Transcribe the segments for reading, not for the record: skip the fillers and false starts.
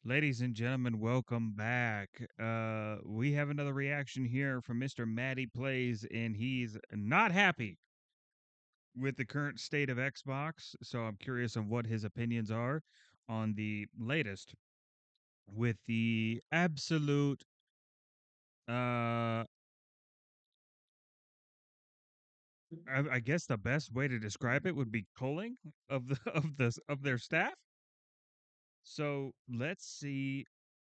Ladies and gentlemen, welcome back. We have another reaction here from Mr. Matty Plays, and he's not happy with the current state of Xbox. So I'm curious on what his opinions are on the latest with the absolute uh I guess the best way to describe it would be culling of the of their staff. So let's see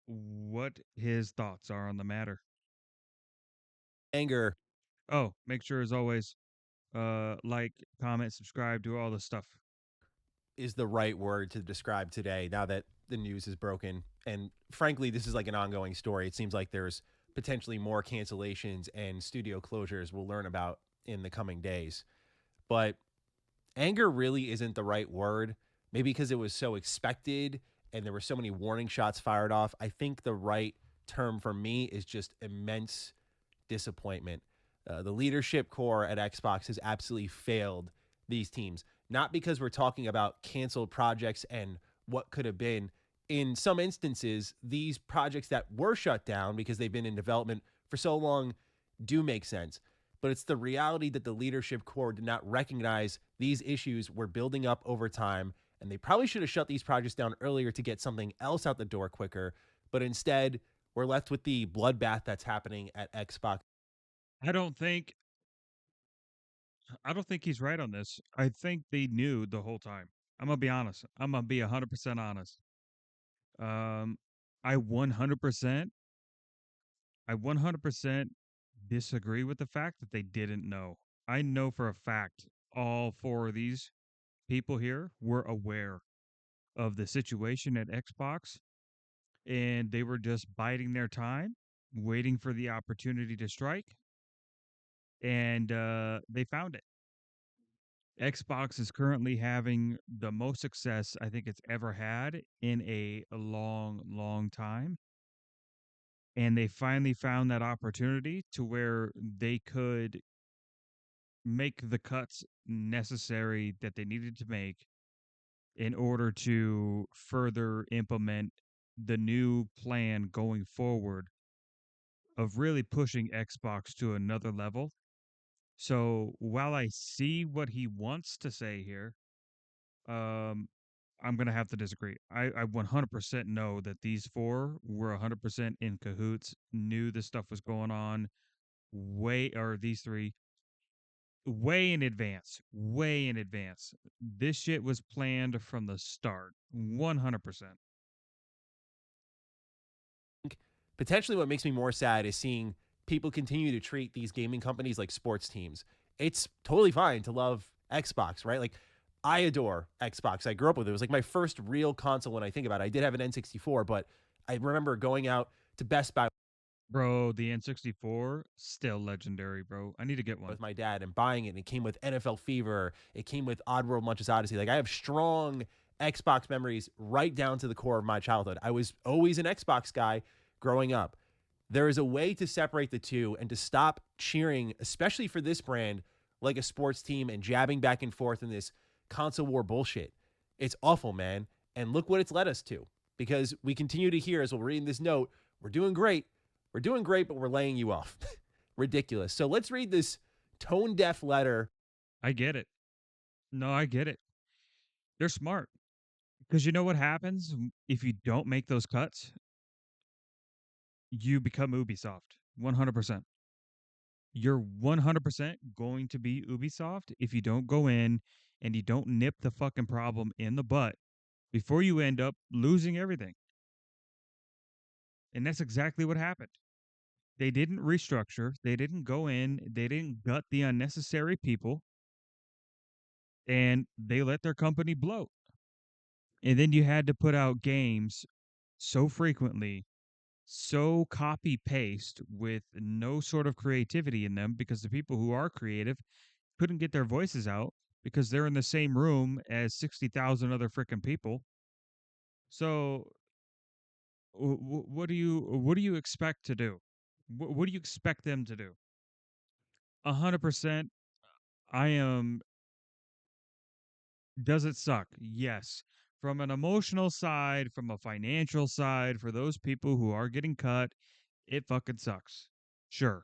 what his thoughts are on the matter. Anger Oh, make sure as always like, comment, subscribe, do all the stuff. is the right word to describe today now that the news is broken. And frankly, this is like an ongoing story. It seems like there's potentially more cancellations and studio closures we'll learn about in the coming days. But anger really isn't the right word. Maybe because it was so expected and there were so many warning shots fired off. I think the right term for me is just immense disappointment. The leadership core at Xbox has absolutely failed these teams. Not because we're talking about canceled projects and what could have been. In some instances, these projects that were shut down because they've been in development for so long do make sense. But it's the reality that the leadership core did not recognize these issues were building up over time, and they probably should have shut these projects down earlier to get something else out the door quicker. But instead, we're left with the bloodbath that's happening at Xbox. I don't think I don't think he's right on this. I think they knew the whole time. I'm gonna be honest. I'm gonna be 100% honest. Um, I 100%, I 100% disagree with the fact that they didn't know. I know for a fact all four of these people here were aware of the situation at Xbox, and they were just biding their time, waiting for the opportunity to strike, and they found it. Xbox is currently having the most success I think it's ever had in a long, long time. And they finally found that opportunity to where they could make the cuts necessary that they needed to make in order to further implement the new plan going forward of really pushing Xbox to another level. So while I see what he wants to say here, um, I'm gonna have to disagree. I 100% know that these four were 100% in cahoots, knew this stuff was going on way, or these three way in advance, way in advance. This shit was planned from the start, 100%. Potentially, what makes me more sad is seeing people continue to treat these gaming companies like sports teams. It's totally fine to love Xbox, right? Like, I adore Xbox. I grew up with it. It was like my first real console when I think about it. I did have an N64, but I remember going out to Best Buy Bro, the N64 still legendary, bro. I need to get one. with my dad and buying it. And it came with NFL Fever. It came with Oddworld Munch's Odyssey. Like, I have strong Xbox memories right down to the core of my childhood. I was always an Xbox guy growing up. There is a way to separate the two and to stop cheering, especially for this brand, like a sports team and jabbing back and forth in this console war bullshit. It's awful, man. And look what it's led us to. Because we continue to hear as we're reading this note, we're doing great. We're doing great, but we're laying you off. Ridiculous. So let's read this tone deaf letter. I get it. No, I get it. They're smart because you know what happens if you don't make those cuts? You become Ubisoft. 100%. You're 100% going to be Ubisoft if you don't go in and you don't nip the fucking problem in the butt before you end up losing everything. And that's exactly what happened. They didn't restructure, they didn't go in, they didn't gut the unnecessary people, and they let their company bloat. And then you had to put out games so frequently, so copy paste with no sort of creativity in them because the people who are creative couldn't get their voices out because they're in the same room as 60,000 other freaking people. So what do you expect to do? What do you expect them to do? 100%. I am. Does it suck? Yes. From an emotional side, from a financial side, for those people who are getting cut, it fucking sucks. Sure.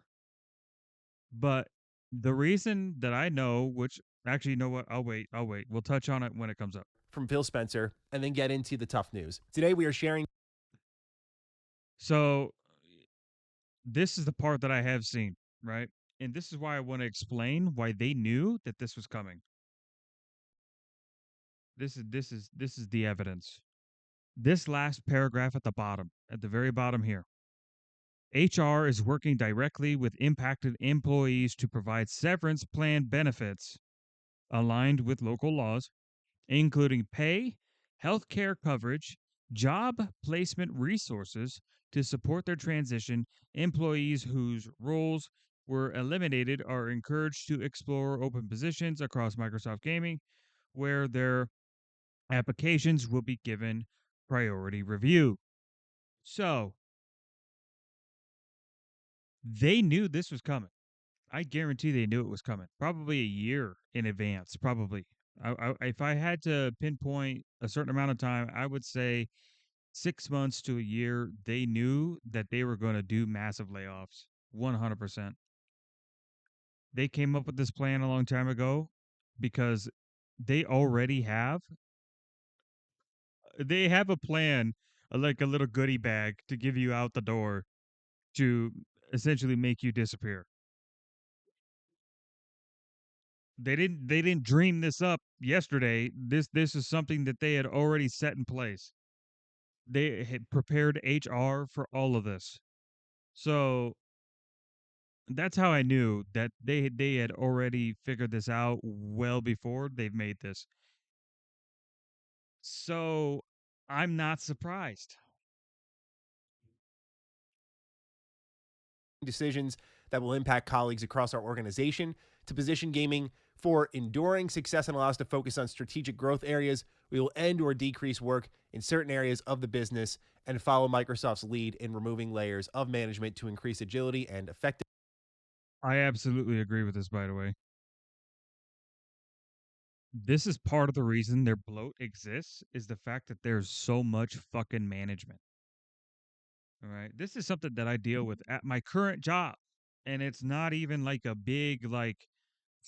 But the reason that I know, which actually, you know what? I'll wait. I'll wait. We'll touch on it when it comes up. From Phil Spencer, and then get into the tough news. Today we are sharing So, this is the part that I have seen, right? And this is why I want to explain why they knew that this was coming. This is the evidence. This last paragraph at the bottom, at the very bottom here. HR is working directly with impacted employees to provide severance plan benefits aligned with local laws, including pay, health care coverage, job placement resources to support their transition. Employees whose roles were eliminated are encouraged to explore open positions across Microsoft Gaming, where their applications will be given priority review. So they knew this was coming. I guarantee they knew it was coming. Probably a year in advance. Probably. If I had to pinpoint a certain amount of time, I would say 6 months to a year. They knew that they were going to do massive layoffs. 100%. They came up with this plan a long time ago because they already have a plan, like a little goodie bag to give you out the door to essentially make you disappear. They didn't dream this up yesterday. This is something that they had already set in place. They had prepared HR for all of this. So that's how I knew that they had already figured this out well before they've made this. So I'm not surprised. decisions that will impact colleagues across our organization to position gaming for enduring success and allow us to focus on strategic growth areas. We will end or decrease work in certain areas of the business and follow Microsoft's lead in removing layers of management to increase agility and effectiveness. I absolutely agree with this, by the way. This is part of the reason their bloat exists is the fact that there's so much fucking management. All right. This is something that I deal with at my current job. And it's not even like a big like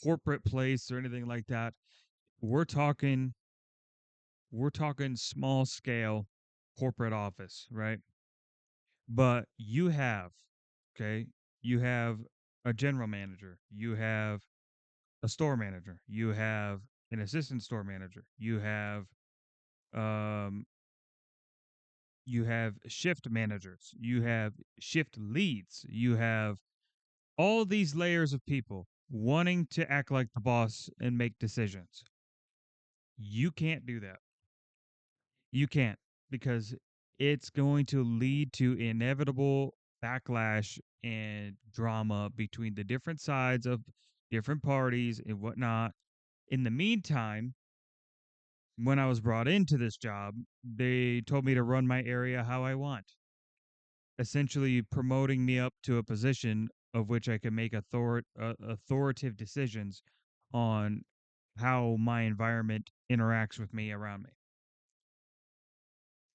corporate place or anything like that. We're talking we're talking small scale corporate office, right? But you have, okay, you have a general manager, you have a store manager, you have an assistant store manager, um you have shift managers, you have shift leads, you have all these layers of people wanting to act like the boss and make decisions. You can't do that. You can't because it's going to lead to inevitable backlash and drama between the different sides of different parties and whatnot. In the meantime, when I was brought into this job, they told me to run my area how I want, essentially promoting me up to a position of which I can make authoritative decisions on how my environment interacts with me around me.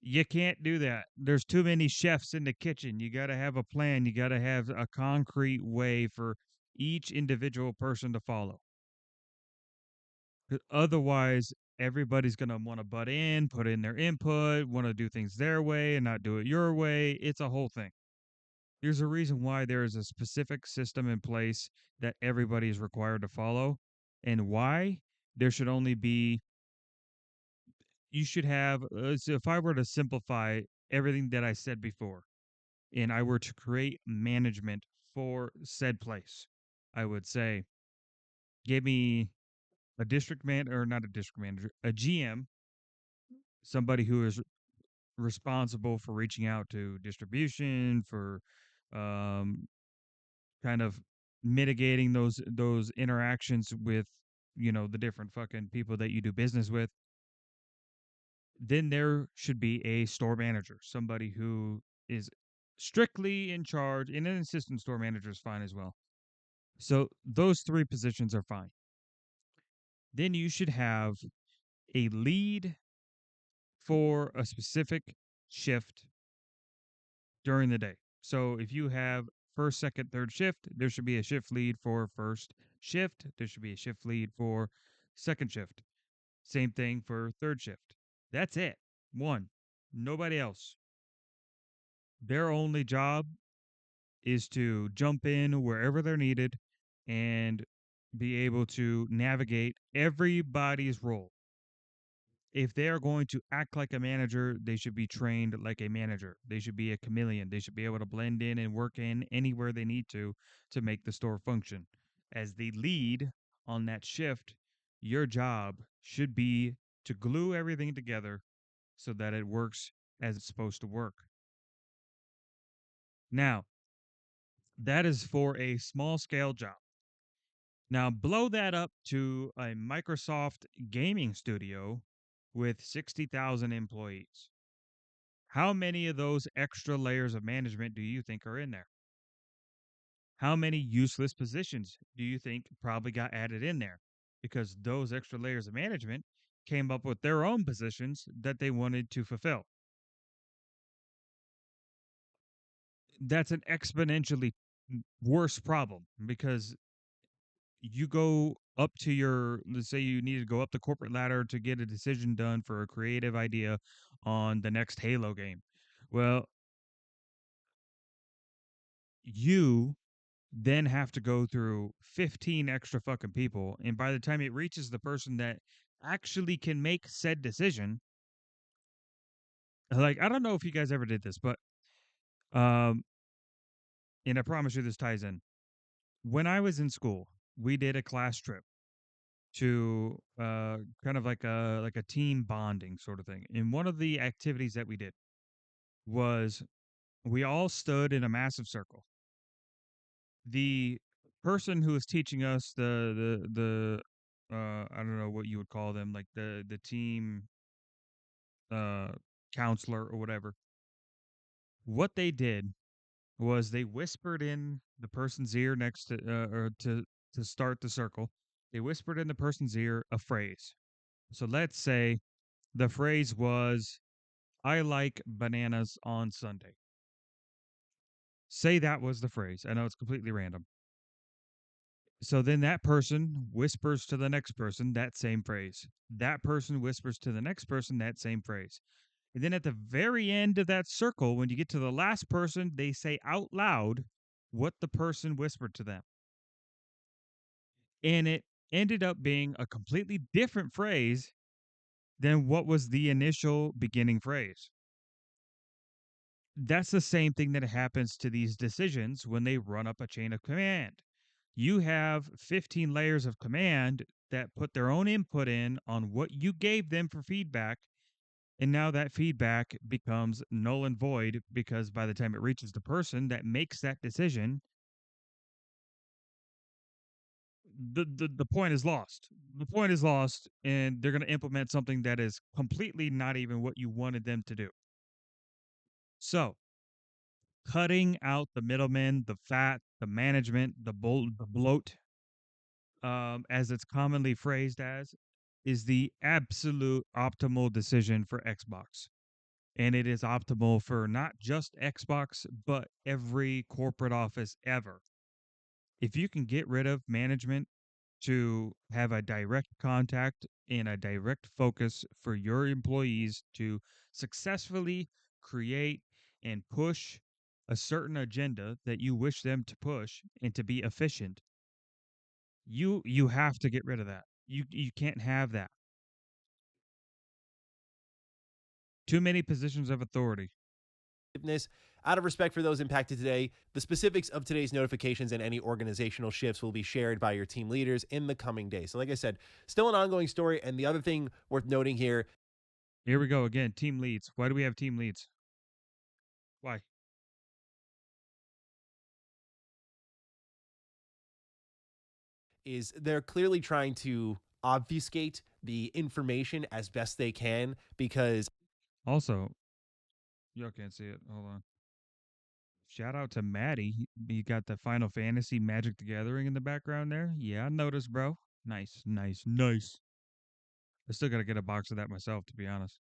You can't do that. There's too many chefs in the kitchen. You got to have a plan. You got to have a concrete way for each individual person to follow. 'Cause otherwise, everybody's going to want to butt in, put in their input, want to do things their way and not do it your way. It's a whole thing. There's a reason why there is a specific system in place that everybody is required to follow, and why there should only be, you should have, so if I were to simplify everything that I said before, and I were to create management for said place, I would say, give me a district man, or not a district manager, a GM, somebody who is responsible for reaching out to distribution, for um, kind of mitigating those interactions with, the different fucking people that you do business with. Then there should be a store manager, somebody who is strictly in charge, and an assistant store manager is fine as well. So those three positions are fine. Then you should have a lead for a specific shift during the day. So if you have first, second, third shift, there should be a shift lead for first shift. There should be a shift lead for second shift. Same thing for third shift. That's it. One. Nobody else. Their only job is to jump in wherever they're needed and be able to navigate everybody's role. If they are going to act like a manager, they should be trained like a manager. They should be a chameleon. They should be able to blend in and work in anywhere they need to make the store function. As the lead on that shift, your job should be to glue everything together so that it works as it's supposed to work. Now, that is for a small scale job. Now, blow that up to a Microsoft gaming studio with 60,000 employees. How many of those extra layers of management do you think are in there? How many useless positions do you think probably got added in there? Because those extra layers of management came up with their own positions that they wanted to fulfill. That's an exponentially worse problem because you go up to your, let's say you need to go up the corporate ladder to get a decision done for a creative idea on the next Halo game. Well, you then have to go through 15 extra fucking people. And by the time it reaches the person that actually can make said decision, like, I don't know if you guys ever did this, but, um, and I promise you this ties in. When I was in school, we did a class trip to kind of like a team bonding sort of thing. And one of the activities that we did was we all stood in a massive circle. The person who was teaching us the I don't know what you would call them, like the team uh counselor or whatever. What they did was they whispered in the person's ear next to or to start the circle. They whispered in the person's ear a phrase. So let's say the phrase was, I like bananas on Sunday. Say that was the phrase. I know it's completely random. So then that person whispers to the next person that same phrase. That person whispers to the next person that same phrase. And then at the very end of that circle, when you get to the last person, they say out loud what the person whispered to them. And it ended up being a completely different phrase than what was the initial beginning phrase. That's the same thing that happens to these decisions when they run up a chain of command. You have 15 layers of command that put their own input in on what you gave them for feedback. And now that feedback becomes null and void because by the time it reaches the person that makes that decision, the point is lost. The point is lost, and they're going to implement something that is completely not even what you wanted them to do. So, cutting out the middlemen, the fat, the management, the bloat, as it's commonly phrased as, is the absolute optimal decision for Xbox. And it is optimal for not just Xbox, but every corporate office ever. If you can get rid of management to have a direct contact and a direct focus for your employees to successfully create and push a certain agenda that you wish them to push and to be efficient, you have to get rid of that. You can't have that. Too many positions of authority. Out of respect for those impacted today, the specifics of today's notifications and any organizational shifts will be shared by your team leaders in the coming days. So, like I said, still an ongoing story. And the other thing worth noting here Here we go again. Team leads. Why do we have team leads? Why? is they're clearly trying to obfuscate the information as best they can because Also, y'all can't see it. Hold on. Shout out to Maddie. He got the Final Fantasy Magic the Gathering in the background there. Yeah, I noticed, bro. Nice, nice, nice. I still got to get a box of that myself, to be honest.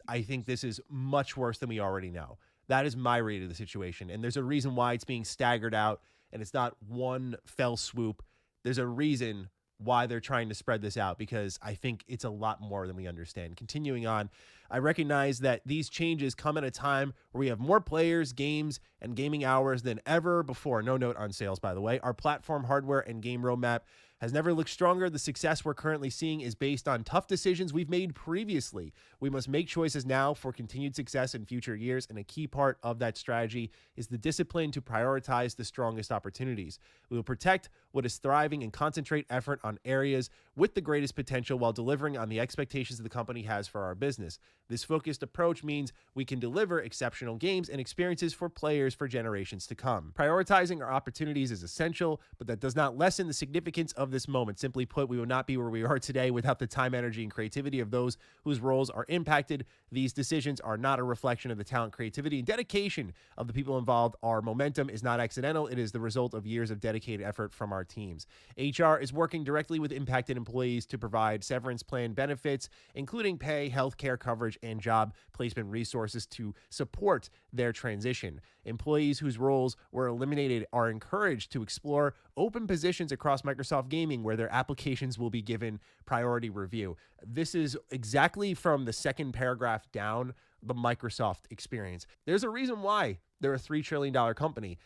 I think this is much worse than we already know. That is my read of the situation. And there's a reason why it's being staggered out and it's not one fell swoop. There's a reason why they're trying to spread this out because I think it's a lot more than we understand. Continuing on, I recognize that these changes come at a time where we have more players, games, and gaming hours than ever before. No note on sales, by the way. Our platform, hardware, and game roadmap has never looked stronger. The success we're currently seeing is based on tough decisions we've made previously. We must make choices now for continued success in future years, and a key part of that strategy is the discipline to prioritize the strongest opportunities. We will protect what is thriving and concentrate effort on areas with the greatest potential while delivering on the expectations the company has for our business. This focused approach means we can deliver exceptional games and experiences for players for generations to come. Prioritizing our opportunities is essential, but that does not lessen the significance of this moment. Simply put, we would not be where we are today without the time, energy, and creativity of those whose roles are impacted. These decisions are not a reflection of the talent, creativity, and dedication of the people involved. Our momentum is not accidental. It is the result of years of dedicated effort from our teams. HR is working directly with impacted employees to provide severance plan benefits, including pay, health care coverage, and job placement resources to support their transition. Employees whose roles were eliminated are encouraged to explore open positions across Microsoft Gaming where their applications will be given priority review. This is exactly from the second paragraph down the Microsoft experience. There's a reason why they're a $3 trillion company.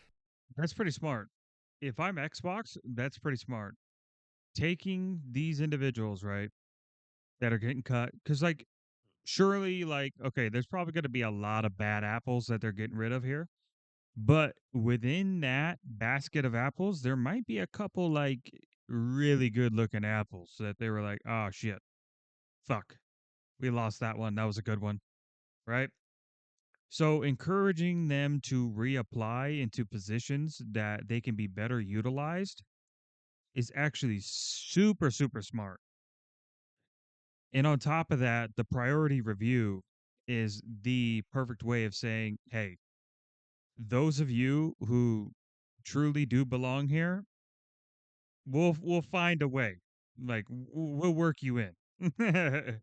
That's pretty smart. If I'm Xbox, that's pretty smart. Taking these individuals, right, that are getting cut, because like surely, like, okay, there's probably going to be a lot of bad apples that they're getting rid of here. But within that basket of apples, there might be a couple like really good looking apples that they were like, oh shit, fuck, we lost that one. That was a good one, right? So encouraging them to reapply into positions that they can be better utilized is actually super, super smart. And on top of that, the priority review is the perfect way of saying, hey, those of you who truly do belong here, we'll find a way. Like we'll work you in.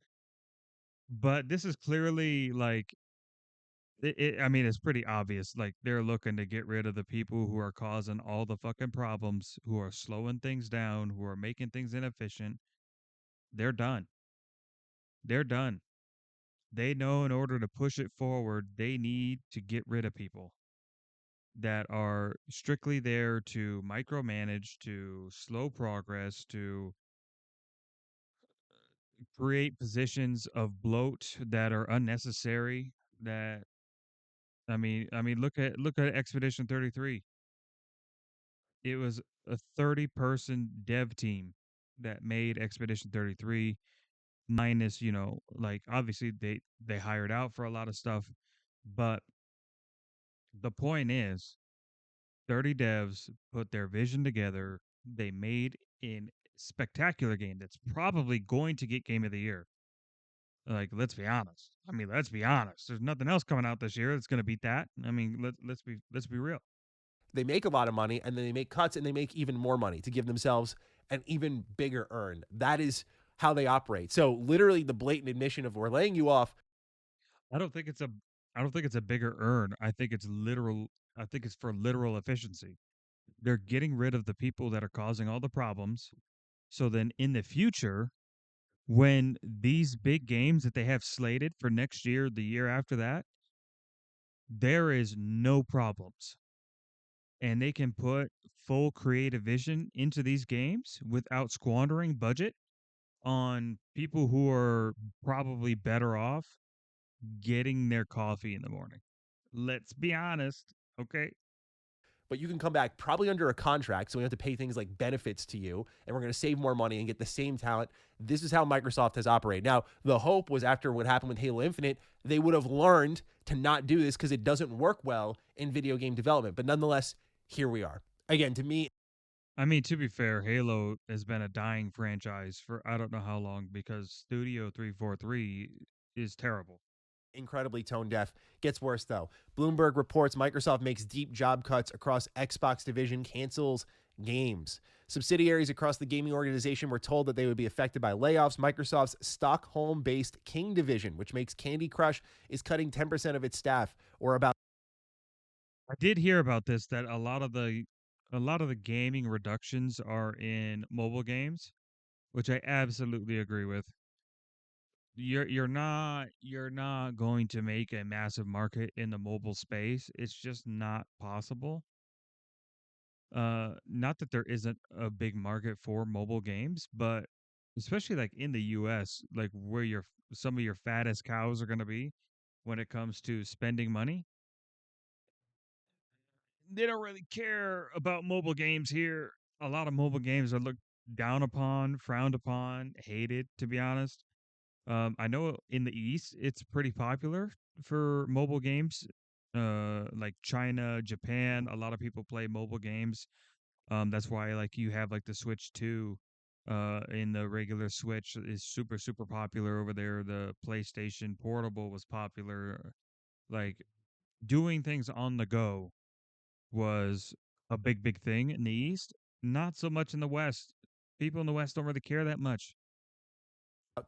But this is clearly like I mean, it's pretty obvious. Like they're looking to get rid of the people who are causing all the fucking problems, who are slowing things down, who are making things inefficient. They're done. They're done. They know in order to push it forward, they need to get rid of people that are strictly there to micromanage, to slow progress, to create positions of bloat that are unnecessary. That look at Expedition 33. It was a 30-person dev team that made Expedition 33 minus, like obviously they hired out for a lot of stuff, but the point is 30 devs put their vision together. They made a spectacular game that's probably going to get game of the year. Like, let's be honest. I mean, let's be honest. There's nothing else coming out this year that's going to beat that. I mean, let's be real. They make a lot of money and then they make cuts and they make even more money to give themselves an even bigger earn. That is how they operate. So literally the blatant admission of we're laying you off. I don't think it's a I don't think it's a bigger earn. I think it's literal. I think it's for literal efficiency. They're getting rid of the people that are causing all the problems. So then in the future, when these big games that they have slated for next year, the year after that, there is no problems. And they can put full creative vision into these games without squandering budget on people who are probably better off getting their coffee in the morning. Let's be honest, okay? But you can come back probably under a contract. So we have to pay things like benefits to you, and we're going to save more money and get the same talent. This is how Microsoft has operated. Now, the hope was after what happened with Halo Infinite, they would have learned to not do this because it doesn't work well in video game development. But nonetheless, here we are. Again, to me, I mean, to be fair, Halo has been a dying franchise for I don't know how long because Studio 343 is terrible. incredibly tone deaf. Gets worse though. Bloomberg reports Microsoft makes deep job cuts across Xbox division, cancels Games. Subsidiaries across the gaming organization were told that they would be affected by layoffs. Microsoft's Stockholm based King division, which makes Candy Crush, is cutting 10% of its staff, or about I did hear about this that a lot of the gaming reductions are in mobile games, which I absolutely agree with. You're not going to make a massive market in the mobile space. It's just not possible. Not that there isn't a big market for mobile games, but especially like in the US, like where some of your fattest cows are going to be when it comes to spending money, they don't really care about mobile games here. A lot of mobile games are looked down upon, frowned upon, hated, to be honest. I know in the East it's pretty popular for mobile games. Like China, Japan, a lot of people play mobile games. That's why like you have like the Switch 2 in the regular Switch is super popular over there. The PlayStation Portable was popular. Like doing things on the go was a big thing in the East, not so much in the West. People in the West don't really care that much.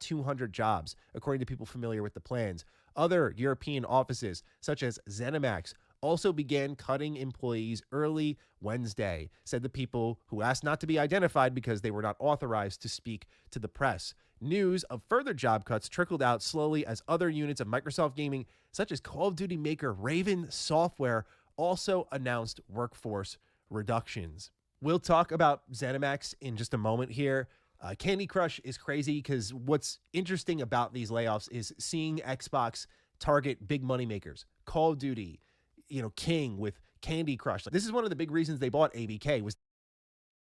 200 jobs, according to people familiar with the plans. Other European offices, such as ZeniMax, also began cutting employees early Wednesday, said the people who asked not to be identified because they were not authorized to speak to the press. News of further job cuts trickled out slowly as other units of Microsoft Gaming, such as Call of Duty maker Raven Software, also announced workforce reductions. We'll talk about ZeniMax in just a moment here. Candy Crush is crazy because what's interesting about these layoffs is seeing Xbox target big money makers, Call of Duty, King with Candy Crush. Like, this is one of the big reasons they bought ABK was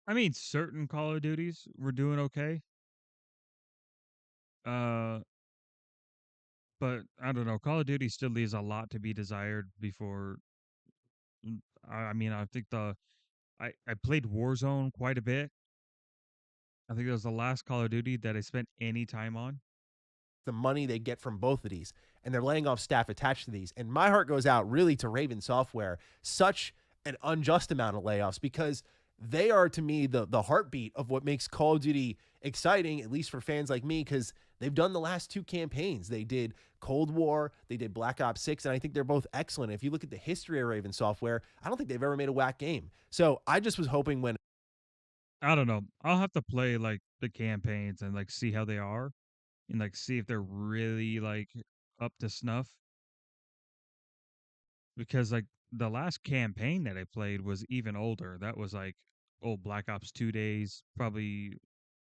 I mean, certain Call of Duties were doing okay. Uh, but I don't know. Call of Duty still leaves a lot to be desired before. I mean, I think I played Warzone quite a bit. I think that was the last Call of Duty that I spent any time on. the money they get from both of these, and they're laying off staff attached to these. And my heart goes out really to Raven Software. Such an unjust amount of layoffs because they are to me the heartbeat of what makes Call of Duty exciting, at least for fans like me, because they've done the last two campaigns. They did Cold War, they did Black Ops 6, and I think they're both excellent. If you look at the history of Raven Software, I don't think they've ever made a whack game. So I just was hoping when I don't know. I'll have to play like the campaigns and like see how they are and like see if they're really like up to snuff because like the last campaign that I played was even older. That was like old Black Ops 2 days, probably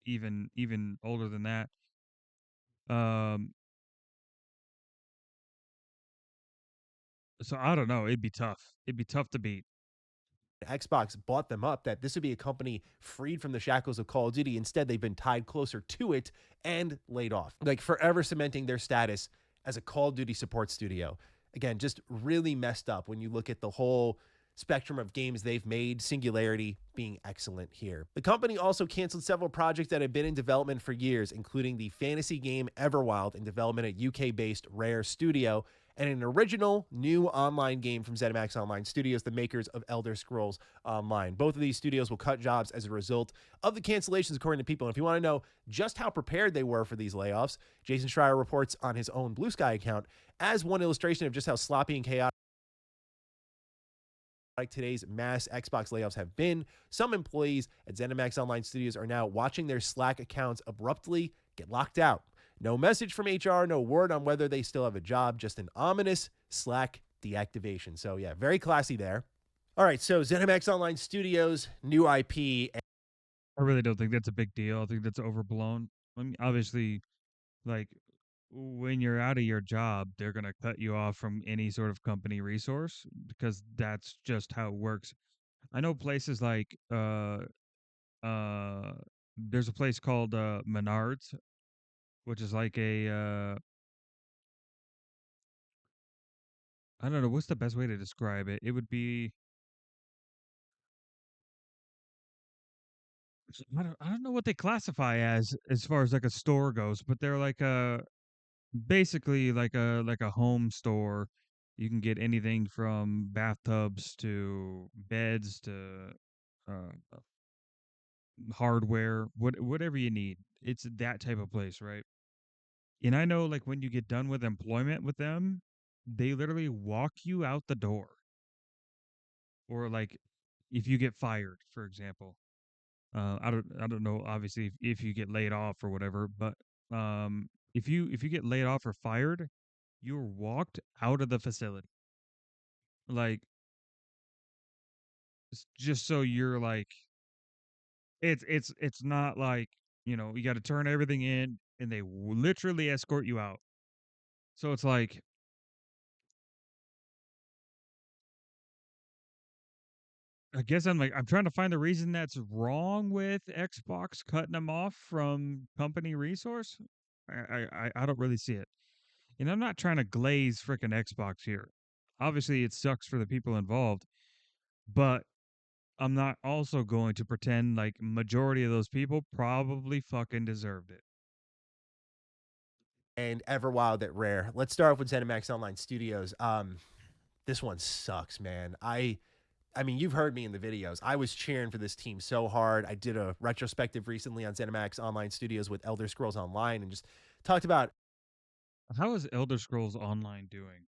even older than that. Um so I don't know, it'd be tough. It'd be tough to beat. Xbox bought them up, that this would be a company freed from the shackles of Call of Duty. Instead, they've been tied closer to it and laid off, like forever cementing their status as a Call of Duty support studio. Again, just really messed up when you look at the whole spectrum of games they've made, Singularity being excellent here. The company also canceled several projects that had been in development for years, including the fantasy game Everwild in development at UK based Rare Studio, and an original new online game from ZeniMax Online Studios, the makers of Elder Scrolls Online. Both of these studios will cut jobs as a result of the cancellations, according to people. And if you want to know just how prepared they were for these layoffs, Jason Schreier reports on his own Blue Sky account as one illustration of just how sloppy and chaotic like today's mass Xbox layoffs have been. Some employees at ZeniMax Online Studios are now watching their Slack accounts abruptly get locked out. No message from HR, no word on whether they still have a job, just an ominous Slack deactivation. So, yeah, very classy there. All right, so ZeniMax Online Studios, new IP. I really don't think that's a big deal. I think that's overblown. I mean, obviously, like when you're out of your job, they're going to cut you off from any sort of company resource because that's just how it works. I know places like uh there's a place called Menards, which is like a I don't know what's the best way to describe it. It would be I don't know what they classify as far as like a store goes, but they're like a basically like a home store. You can get anything from bathtubs to beds to hardware, whatever you need. It's that type of place, right? And I know like when you get done with employment with them, they literally walk you out the door. Or like if you get fired, for example. I don't know obviously if you get laid off or whatever, but if you get laid off or fired, you're walked out of the facility. Like just so you're like it's not like, you got to turn everything in and they literally escort you out. So it's like I guess I'm trying to find the reason that's wrong with Xbox cutting them off from company resource. I don't really see it. And I'm not trying to glaze freaking Xbox here. Obviously, it sucks for the people involved, but I'm not also going to pretend like majority of those people probably fucking deserved it. And Everwild at Rare. Let's start off with ZeniMax Online Studios. This one sucks, man. I mean, you've heard me in the videos. I was cheering for this team so hard. I did a retrospective recently on ZeniMax Online Studios with Elder Scrolls Online and just talked about How is Elder Scrolls Online doing?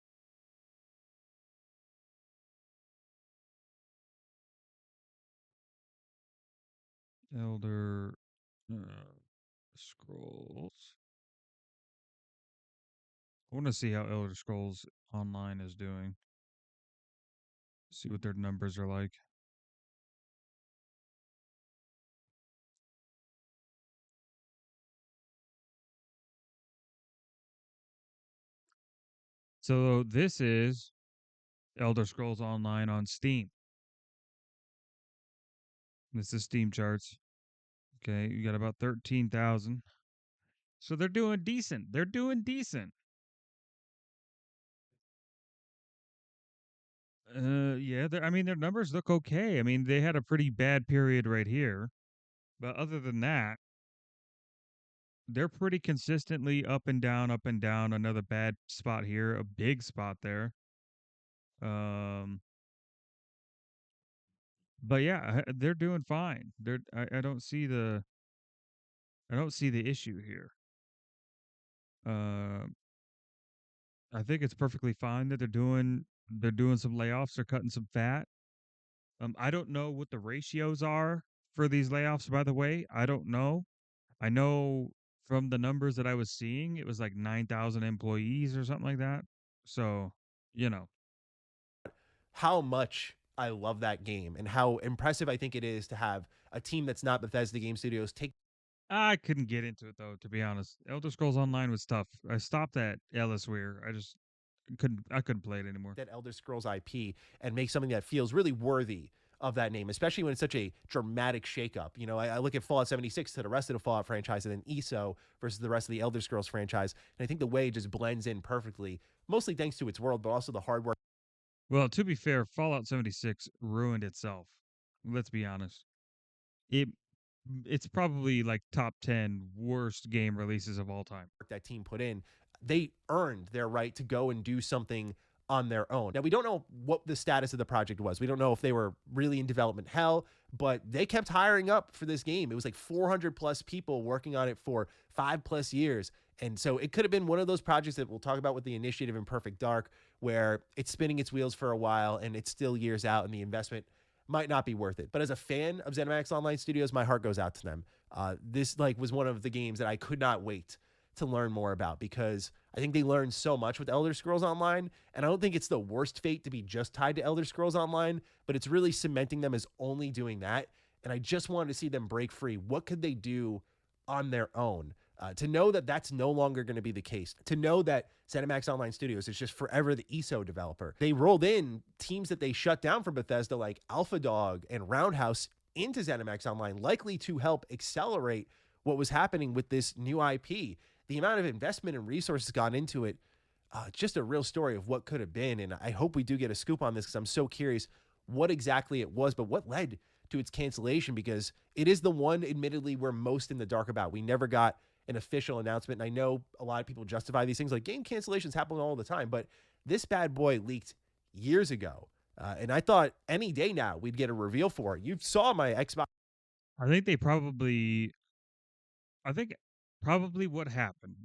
Elder Scrolls. I want to see how Elder Scrolls Online is doing. See what their numbers are like. So this is Elder Scrolls Online on Steam. This is Steam charts. Okay, you got about 13,000. So they're doing decent. They're doing decent. Yeah, I mean their numbers look okay. I mean they had a pretty bad period right here, but other than that, they're pretty consistently up and down, up and down. Another bad spot here, a big spot there. Um, but yeah, they're doing fine. I I don't see the issue here. Uh, I think it's perfectly fine that they're doing some layoffs, they're cutting some fat. I don't know what the ratios are for these layoffs, by the way. I don't know. I know from the numbers that I was seeing, it was like 9,000 employees or something like that. So, you know, how much I love that game and how impressive I think it is to have a team that's not Bethesda Game Studios take I couldn't get into it though, to be honest. Elder Scrolls Online was tough. I stopped at Ellisweir. I couldn't play it anymore. that Elder Scrolls IP and make something that feels really worthy of that name, especially when it's such a dramatic shakeup. You know, I look at Fallout 76 to the rest of the Fallout franchise and then ESO versus the rest of the Elder Scrolls franchise. And I think the way it just blends in perfectly, mostly thanks to its world, but also the hard work. Well, to be fair, Fallout 76 ruined itself. Let's be honest. It it's probably like top 10 worst game releases of all time. That team put in, they earned their right to go and do something on their own. Now, we don't know what the status of the project was. We don't know if they were really in development hell, but they kept hiring up for this game. It was like 400 plus people working on it for 5+ years. And so it could have been one of those projects that we'll talk about with the initiative in Perfect Dark, where it's spinning its wheels for a while and it's still years out and the investment might not be worth it. But as a fan of ZeniMax Online Studios, my heart goes out to them. This like was one of the games that I could not wait to learn more about because I think they learned so much with Elder Scrolls Online. And I don't think it's the worst fate to be just tied to Elder Scrolls Online, but it's really cementing them as only doing that. And I just wanted to see them break free. What could they do on their own? To know that that's no longer going to be the case, to know that ZeniMax Online Studios is just forever the ESO developer. They rolled in teams that they shut down from Bethesda, like Alpha Dog and Roundhouse, into ZeniMax Online, likely to help accelerate what was happening with this new IP. The amount of investment and resources gone into it, just a real story of what could have been. And I hope we do get a scoop on this because I'm so curious what exactly it was, but what led to its cancellation because it is the one, admittedly, we're most in the dark about. We never got an official announcement. And I know a lot of people justify these things like game cancellations happen all the time, but this bad boy leaked years ago. And I thought any day now we'd get a reveal for it. You saw my Xbox. I think they probably I think probably what happened.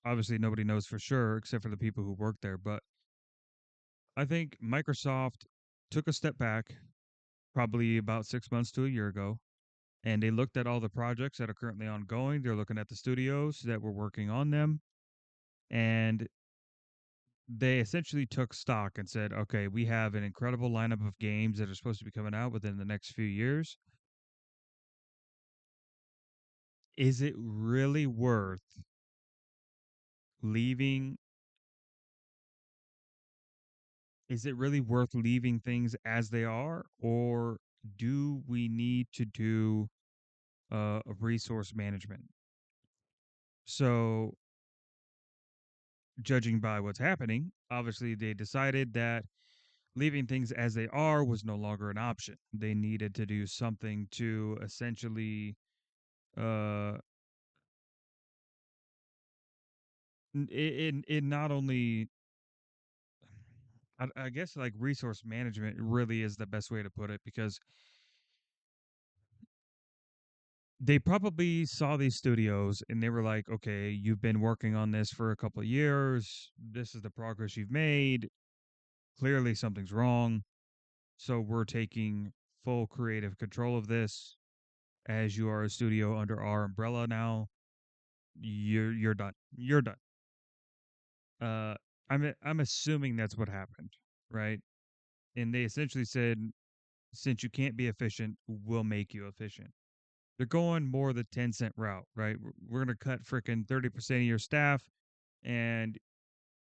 Obviously nobody knows for sure except for the people who work there, but I think Microsoft took a step back probably about 6 months to a year ago and they looked at all the projects that are currently ongoing. They're looking at the studios that were working on them and they essentially took stock and said, "Okay, we have an incredible lineup of games that are supposed to be coming out within the next few years. Is it really worth leaving is it really worth leaving things as they are or do we need to do a resource management?" So, judging by what's happening, obviously they decided that leaving things as they are was no longer an option. They needed to do something to essentially uh it not only I guess like resource management really is the best way to put it because they probably saw these studios and they were like, okay, you've been working on this for a couple of years. This is the progress you've made. Clearly, something's wrong. So, we're taking full creative control of this. As you are a studio under our umbrella now, you're done. You're done. Uh, I'm assuming that's what happened, right? And they essentially said, since you can't be efficient, we'll make you efficient. They're going more the 10-cent route, right? We're going to cut freaking 30% of your staff and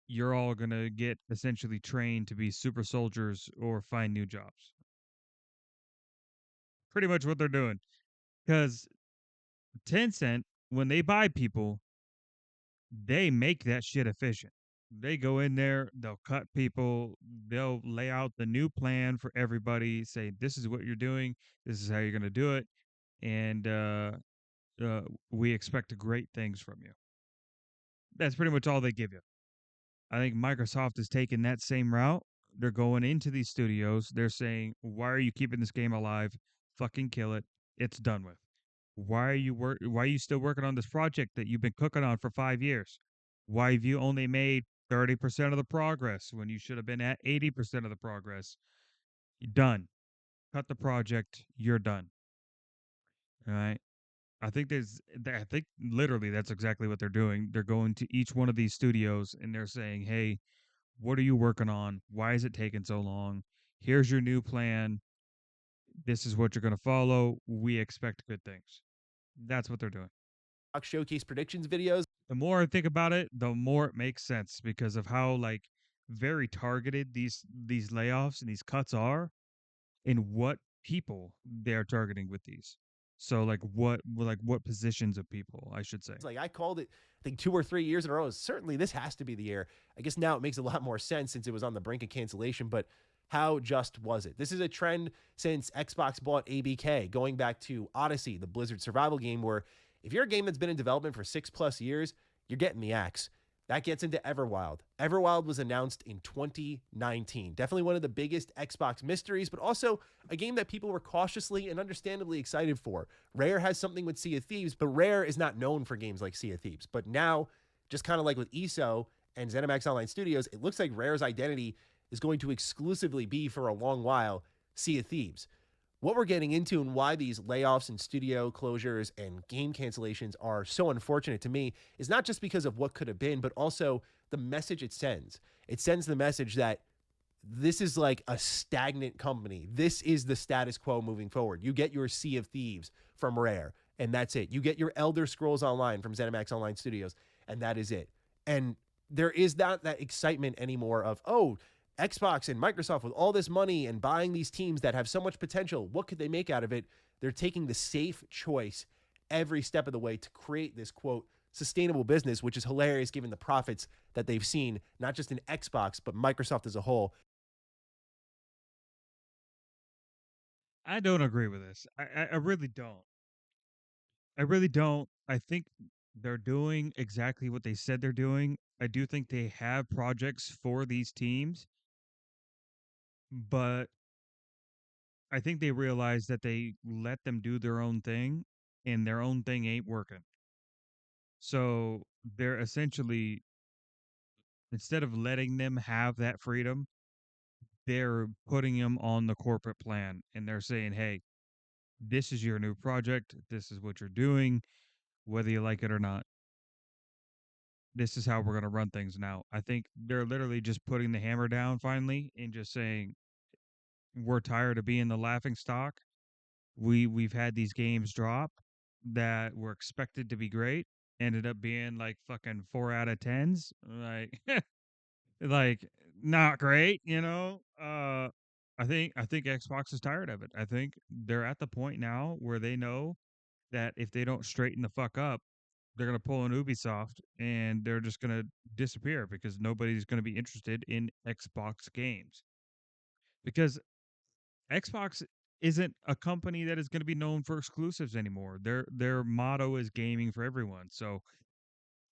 you're all going to get essentially trained to be super soldiers or find new jobs. Pretty much what they're doing. Because 10-cent, when they buy people, they make that shit efficient. They go in there, they'll cut people, they'll lay out the new plan for everybody, say, this is what you're doing, this is how you're going to do it. And uh, we expect great things from you. That's pretty much all they give you. I think Microsoft is taking that same route. They're going into these studios. They're saying, "Why are you keeping this game alive? Fucking kill it. It's done with. Why are you still working on this project that you've been cooking on for 5 years? Why have you only made 30% of the progress when you should have been at 80% of the progress? You're done. Cut the project. You're done." All right. I think literally that's exactly what they're doing. They're going to each one of these studios and they're saying, "Hey, what are you working on? Why is it taking so long? Here's your new plan. This is what you're going to follow. We expect good things." That's what they're doing. Showcase predictions videos. The more I think about it, the more it makes sense because of how like very targeted these layoffs and these cuts are and what people they're targeting with these. So like what positions of people, I should say. It's like I called it, I think 2 or 3 years in a row. Certainly, this has to be the year. I guess now it makes a lot more sense since it was on the brink of cancellation. But how just was it? This is a trend since Xbox bought ABK, going back to Odyssey, the Blizzard survival game, where if you're a game that's been in development for 6+ years, you're getting the axe. That gets into Everwild. Everwild was announced in 2019. Definitely one of the biggest Xbox mysteries, but also a game that people were cautiously and understandably excited for. Rare has something with Sea of Thieves, but Rare is not known for games like Sea of Thieves. But now, just kind of like with ESO and ZeniMax Online Studios, it looks like Rare's identity is going to exclusively be for a long while Sea of Thieves. What we're getting into and why these layoffs and studio closures and game cancellations are so unfortunate to me is not just because of what could have been, but also the message it sends. It sends the message that this is like a stagnant company. This is the status quo moving forward. You get your Sea of Thieves from Rare, and that's it. You get your Elder Scrolls Online from ZeniMax Online Studios, and that is it. And there is not that excitement anymore of, oh, Xbox and Microsoft with all this money and buying these teams that have so much potential. What could they make out of it? They're taking the safe choice every step of the way to create this quote sustainable business, which is hilarious given the profits that they've seen, not just in Xbox, but Microsoft as a whole. I don't agree with this. I really don't. I really don't. I think they're doing exactly what they said they're doing. I do think they have projects for these teams, but I think they realized that they let them do their own thing, and their own thing ain't working. So they're essentially, instead of letting them have that freedom, they're putting them on the corporate plan, and they're saying, "Hey, this is your new project. This is what you're doing, whether you like it or not. This is how we're going to run things now." I think they're literally just putting the hammer down finally and just saying, "We're tired of being the laughing stock. We've had these games drop that were expected to be great, ended up being like fucking 4 out of 10s, like like not great, you know? I think Xbox is tired of it. I think they're at the point now where they know that if they don't straighten the fuck up, they're going to pull an Ubisoft and they're just going to disappear because nobody's going to be interested in Xbox games. Because Xbox isn't a company that is going to be known for exclusives anymore. Their motto is gaming for everyone. So,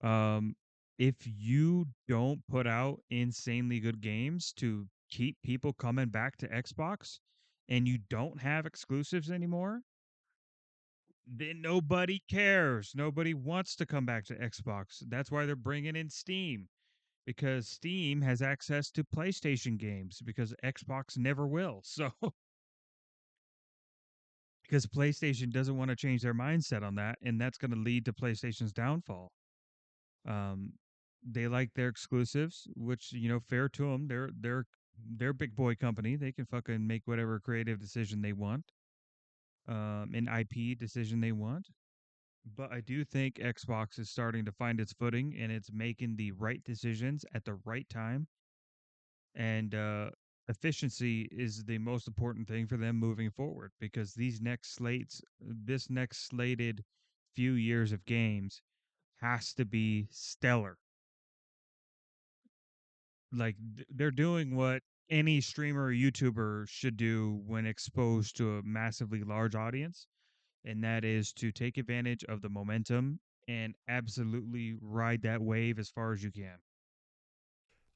um if you don't put out insanely good games to keep people coming back to Xbox and you don't have exclusives anymore, then nobody cares. Nobody wants to come back to Xbox. That's why they're bringing in Steam, because Steam has access to PlayStation games because Xbox never will. So, because PlayStation doesn't want to change their mindset on that, and that's going to lead to PlayStation's downfall. Um, they like their exclusives, which, fair to them. They're big boy company. They can fucking make whatever creative decision they want, an IP decision they want. But I do think Xbox is starting to find its footing and it's making the right decisions at the right time. And efficiency is the most important thing for them moving forward, because this next slated few years of games has to be stellar. Like they're doing what any streamer or YouTuber should do when exposed to a massively large audience, and that is to take advantage of the momentum and absolutely ride that wave as far as you can.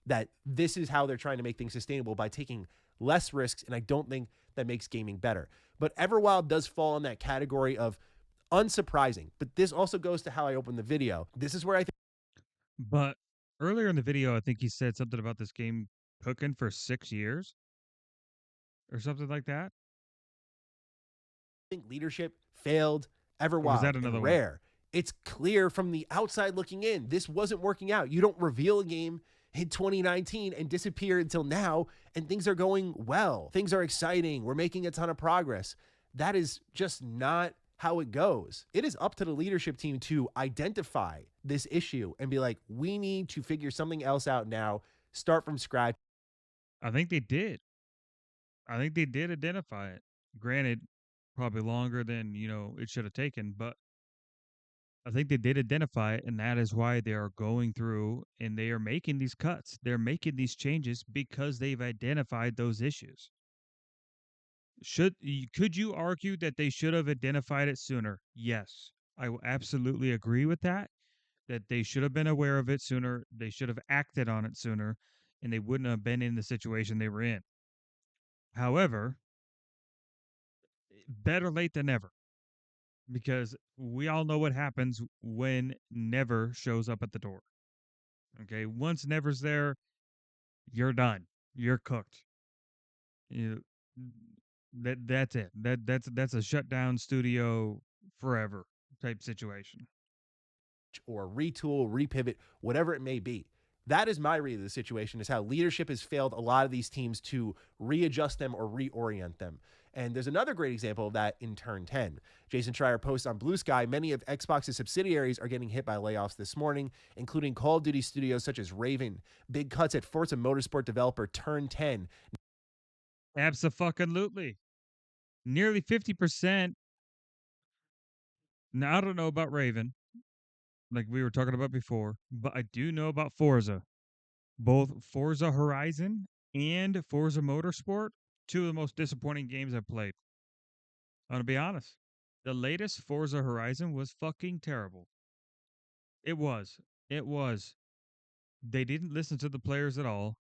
That this is how they're trying to make things sustainable by taking less risks, and I don't think that makes gaming better. But Everwild does fall in that category of unsurprising. But this also goes to how I opened the video. This is where I But earlier in the video, I think he said something about this game cooking for 6 years or something like that. think leadership failed Or was that Everwild another and one? Rare. It's clear from the outside looking in, this wasn't working out. You don't reveal a game in 2019 and disappear until now, and things are going well. Things are exciting. We're making a ton of progress. That is just not how it goes. It is up to the leadership team to identify this issue and be like, we need to figure something else out now, start from scratch. I think they did. I think they did identify it. Granted, probably longer than, it should have taken, but I think they did identify it, and that is why they are going through and they are making these cuts. They're making these changes because they've identified those issues. Could you argue that they should have identified it sooner? Yes. I will absolutely agree with that. That they should have been aware of it sooner. They should have acted on it sooner, and they wouldn't have been in the situation they were in. However, better late than never, because we all know what happens when never shows up at the door. Okay, once never's there, you're done. You're cooked. You that's it. That's a shutdown studio forever type situation. Or retool, repivot, whatever it may be. That is my read of the situation, is how leadership has failed a lot of these teams to readjust them or reorient them. And there's another great example of that in Turn 10. Jason Schreier posts on Blue Sky, many of Xbox's subsidiaries are getting hit by layoffs this morning, including Call of Duty studios such as Raven. Big cuts at Forza Motorsport developer Turn 10. Absolutely. Nearly 50%. Now, I don't know about Raven, like we were talking about before, but I do know about Forza. Both Forza Horizon and Forza Motorsport, two of the most disappointing games I've played. I'm gonna be honest. The latest Forza Horizon was fucking terrible. It was. It was. They didn't listen to the players at all.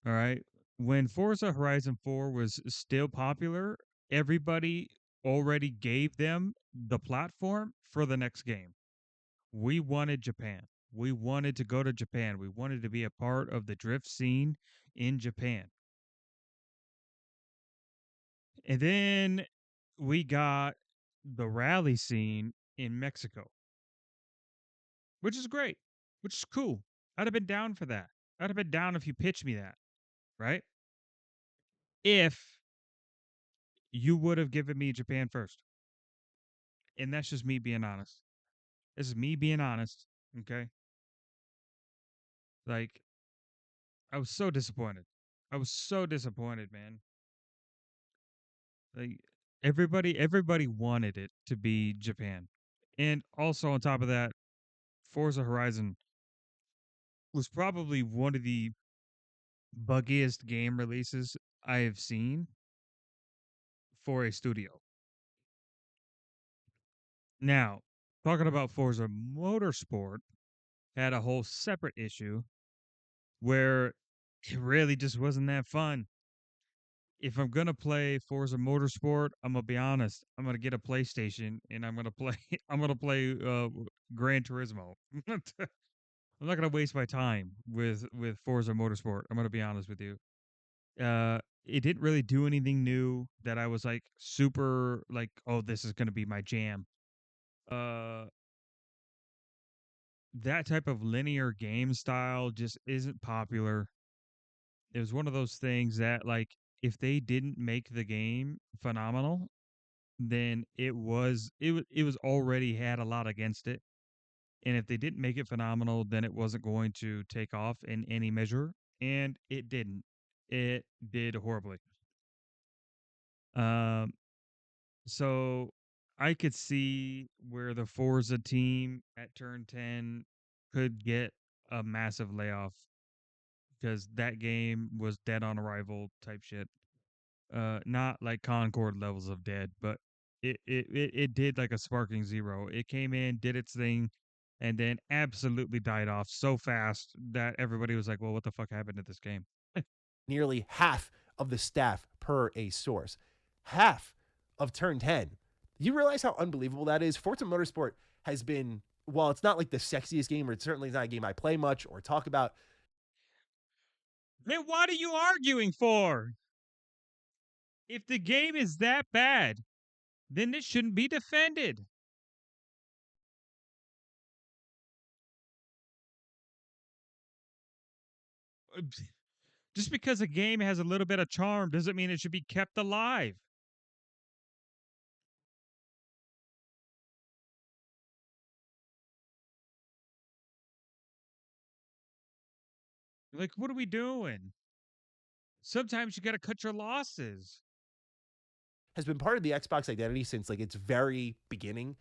All right. when Forza Horizon 4 was still popular, everybody already gave them the platform for the next game. We wanted Japan. We wanted to go to Japan. We wanted to be a part of the drift scene in Japan. And then we got the rally scene in Mexico, which is great, which is cool. I'd have been down for that. I'd have been down if you pitched me that, right? If you would have given me Japan first. And that's just me being honest. This is me being honest, okay? Like, I was so disappointed. I was so disappointed, man. Like, everybody wanted it to be Japan. And also on top of that, Forza Horizon was probably one of the buggiest game releases I have seen for a studio. Now, talking about Forza Motorsport had a whole separate issue where it really just wasn't that fun. If I'm gonna play Forza Motorsport, I'm gonna be honest. I'm gonna get a PlayStation and I'm gonna play. I'm gonna play Gran Turismo. I'm not gonna waste my time with Forza Motorsport. I'm gonna be honest with you. It didn't really do anything new that I was like super like, oh, this is gonna be my jam. Uh, that type of linear game style just isn't popular. It was one of those things that like if they didn't make the game phenomenal, then it was already had a lot against it. And if they didn't make it phenomenal, then it wasn't going to take off in any measure. And it didn't. It did horribly. Um, so I could see where the Forza team at turn 10 could get a massive layoff because that game was dead on arrival type shit. Not like Concord levels of dead, but it did like a sparking zero. It came in, did its thing, and then absolutely died off so fast that everybody was like, "Well, what the fuck happened to this game?" Nearly half of the staff per a source. Half of Turn 10. You realize how unbelievable that is? Forza Motorsport has been, while it's not like the sexiest game, or it's certainly not a game I play much or talk about, Then what are you arguing for? If the game is that bad, then it shouldn't be defended. Just because a game has a little bit of charm doesn't mean it should be kept alive. Like, what are we doing? Sometimes you got to cut your losses. has been part of the Xbox identity since like its very beginning.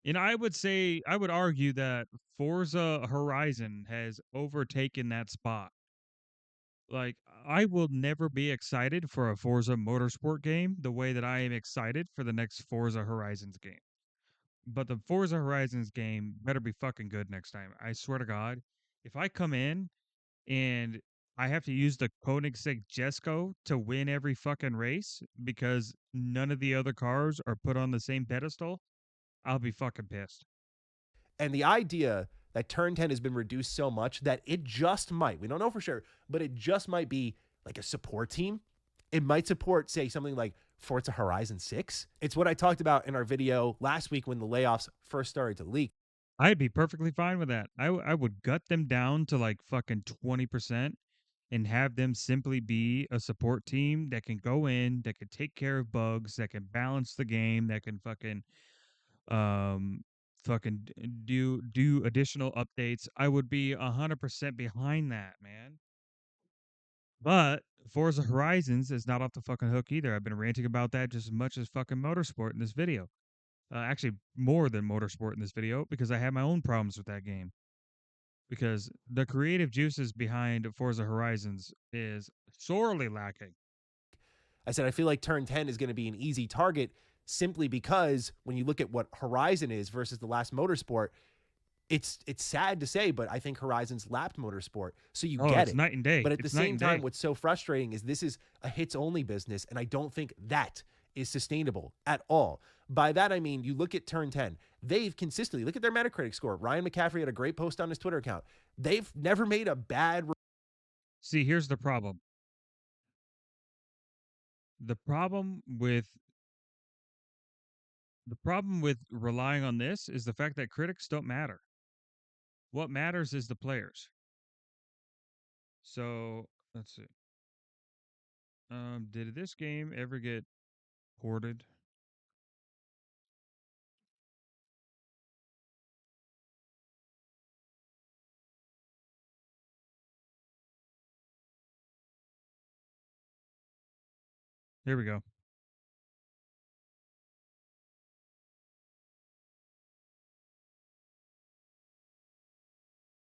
And I would say, I would argue that Forza Horizon has overtaken that spot. Like, I will never be excited for a Forza Motorsport game the way that I am excited for the next Forza Horizons game. But the Forza Horizons game better be fucking good next time. I swear to God, if I come in and I have to use the Koenigsegg Jesko to win every fucking race because none of the other cars are put on the same pedestal, I'll be fucking pissed. And the idea that Turn 10 has been reduced so much that it just might, we don't know for sure, but it just might be like a support team. It might support, say, something like Forza Horizon 6. It's what I talked about in our video last week when the layoffs first started to leak. I'd be perfectly fine with that. I would gut them down to like fucking 20% and have them simply be a support team that can go in, that can take care of bugs, that can balance the game, that can um do additional updates. I would be 100% behind that, man. But Forza Horizons is not off the fucking hook either. I've been ranting about that just as much as fucking Motorsport in this video. Actually, more than Motorsport in this video because I have my own problems with that game. Because the creative juices behind Forza Horizons is sorely lacking. I said, I feel like Turn 10 is going to be an easy target simply because when you look at what Horizon is versus the last Motorsport, it's sad to say, but I think Horizon's lapped Motorsport, so you Oh, get it's it. night and day. But at the It's night same and time, day. what's so frustrating is this is a hits only business, and I don't think that is sustainable at all. By that I mean you look at Turn 10. They've consistently look at their Metacritic score. Ryan McCaffrey had a great post on his Twitter account. They've never made a bad. See, here's the problem. The problem with the problem with relying on this is the fact that critics don't matter. What matters is the players. So let's see. Did this game ever get ported? Here we go.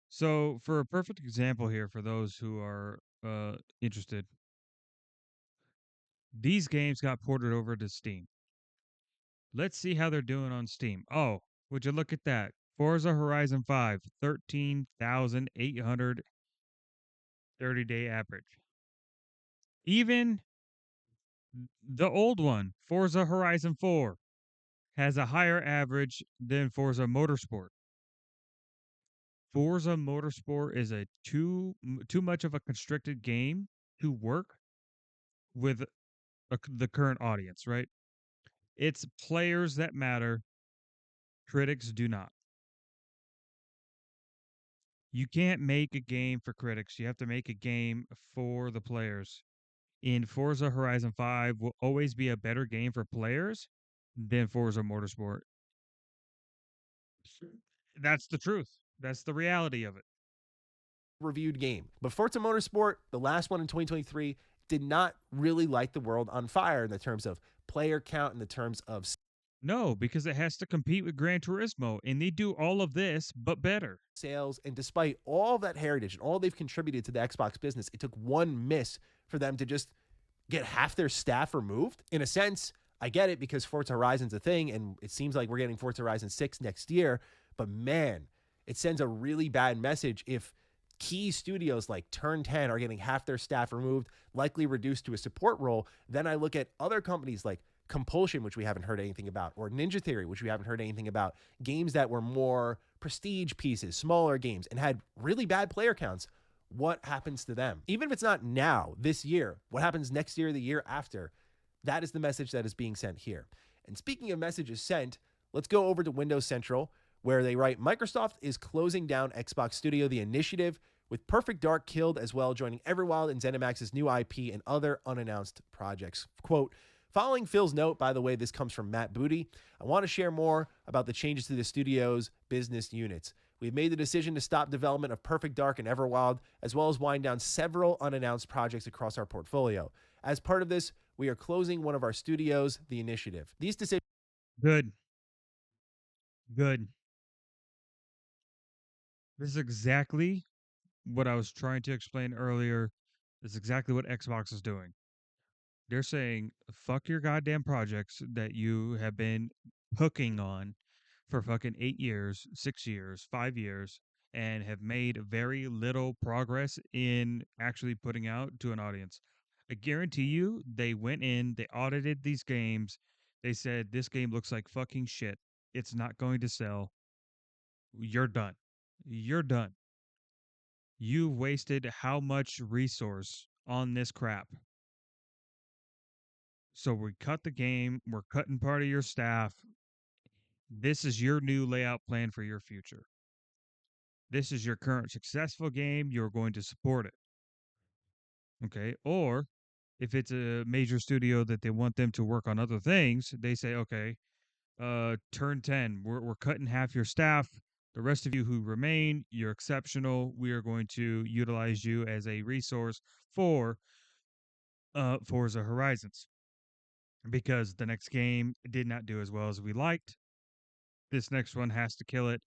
So, for a perfect example here, for those who are interested, these games got ported over to Steam. Let's see how they're doing on Steam. Oh, would you look at that? Forza Horizon 5, 13,800 30-day average. Even the old one, Forza Horizon 4, has a higher average than Forza Motorsport. Forza Motorsport is a too much of a constricted game to work with the current audience, right? It's players that matter, critics do not. You can't make a game for critics. You have to make a game for the players. In Forza Horizon 5 will always be a better game for players than Forza Motorsport. That's the truth. That's the reality of it. Reviewed game. But Forza Motorsport, the last one in 2023, did not really light the world on fire in the terms of player count, in the terms of No, because it has to compete with Gran Turismo, and they do all of this, but better. sales. And despite all that heritage and all they've contributed to the Xbox business, it took one miss for them to just get half their staff removed. In a sense, I get it because Forza Horizon's a thing, and it seems like we're getting Forza Horizon 6 next year. But man, it sends a really bad message if key studios like Turn 10 are getting half their staff removed, likely reduced to a support role. Then I look at other companies like Compulsion, which we haven't heard anything about, or Ninja Theory, which we haven't heard anything about, games that were more prestige pieces, smaller games, and had really bad player counts. What happens to them? Even if it's not now, this year, what happens next year, the year after? That is the message that is being sent here. And speaking of messages sent, let's go over to Windows Central, where they write Microsoft is closing down Xbox Studio, the initiative, with Perfect Dark killed as well, joining Everwild and ZeniMax's new IP and other unannounced projects. Quote, following Phil's note, by the way, this comes from Matt Booty, I want to share more about the changes to the studio's business units. We've made the decision to stop development of Perfect Dark and Everwild, as well as wind down several unannounced projects across our portfolio. As part of this, we are closing one of our studios, The Initiative. These decisions. Good. Good. This is exactly what I was trying to explain earlier. This is exactly what Xbox is doing. They're saying, fuck your goddamn projects that you have been hooking on for fucking 8 years, 6 years, 5 years, and have made very little progress in actually putting out to an audience. I guarantee you, they went in, they audited these games. They said, this game looks like fucking shit. It's not going to sell. You're done. You're done. You wasted how much resource on this crap? So we cut the game, we're cutting part of your staff. This is your new layout plan for your future. This is your current successful game, you're going to support it. Okay? Or if it's a major studio that they want them to work on other things, they say, okay, turn 10, we're cutting half your staff. The rest of you who remain, you're exceptional. We are going to utilize you as a resource for Forza Horizons because the next game did not do as well as we liked. This next one has to kill it.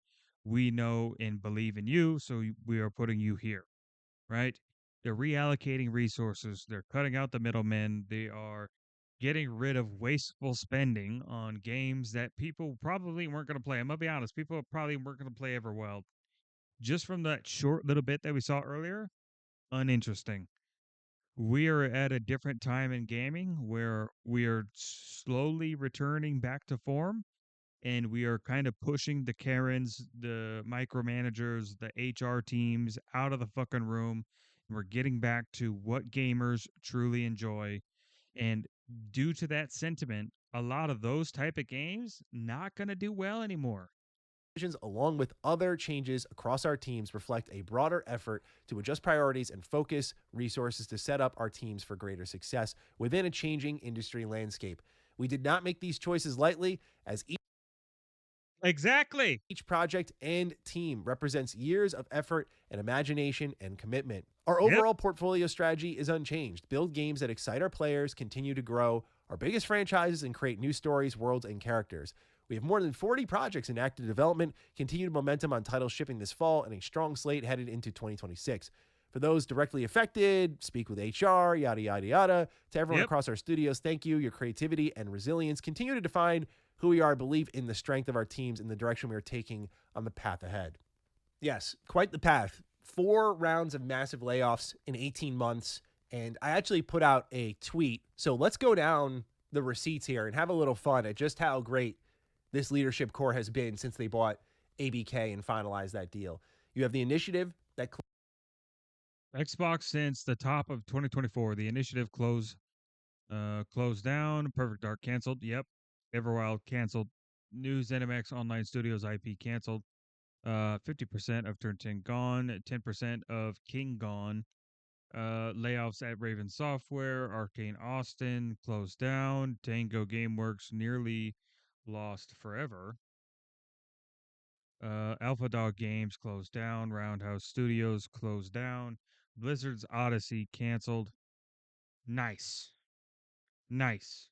We know and believe in you, so we are putting you here, right? They're reallocating resources. They're cutting out the middlemen. They are getting rid of wasteful spending on games that people probably weren't going to play. I'm going to be honest, people probably weren't going to play Everwild. Just from that short little bit that we saw earlier, uninteresting. We are at a different time in gaming where we are slowly returning back to form, and we are kind of pushing the Karens, the micromanagers, the HR teams out of the fucking room. And we're getting back to what gamers truly enjoy. And due to that sentiment, a lot of those type of games not going to do well anymore. Along with other changes across our teams, reflect a broader effort to adjust priorities and focus resources to set up our teams for greater success within a changing industry landscape. We did not make these choices lightly, as Exactly. each project and team represents years of effort and imagination and commitment. Our Yep. overall portfolio strategy is unchanged: build games that excite our players, continue to grow our biggest franchises, and create new stories, worlds, and characters. We have more than 40 projects in active development, continued momentum on titles shipping this fall, and a strong slate headed into 2026. For those directly affected, speak with HR, yada, yada, yada. To everyone Yep. across our studios, thank you. Your creativity and resilience continue to define who we are, believe in the strength of our teams and the direction we are taking on the path ahead. Yes, quite the path. 4 rounds of massive layoffs in 18 months. And I actually put out a tweet. So let's go down the receipts here and have a little fun at just how great this leadership core has been since they bought ABK and finalized that deal. You have the initiative that Xbox since the top of 2024. The initiative closed down. Perfect Dark canceled. Yep. Everwild canceled. New ZeniMax Online Studios IP canceled. 50% of Turn 10 gone. 10% of King gone. Layoffs at Raven Software. Arcane Austin closed down. Tango Gameworks nearly lost forever. Alpha Dog Games closed down. Roundhouse Studios closed down. Blizzard's Odyssey canceled. Nice. Nice.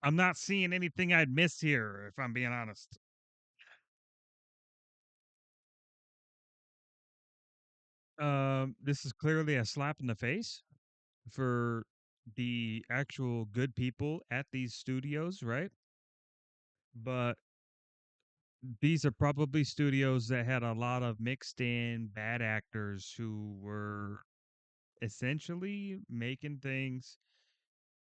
I'm not seeing anything I'd miss here, if I'm being honest. This is clearly a slap in the face for the actual good people at these studios, right? But these are probably studios that had a lot of mixed in bad actors who were essentially making things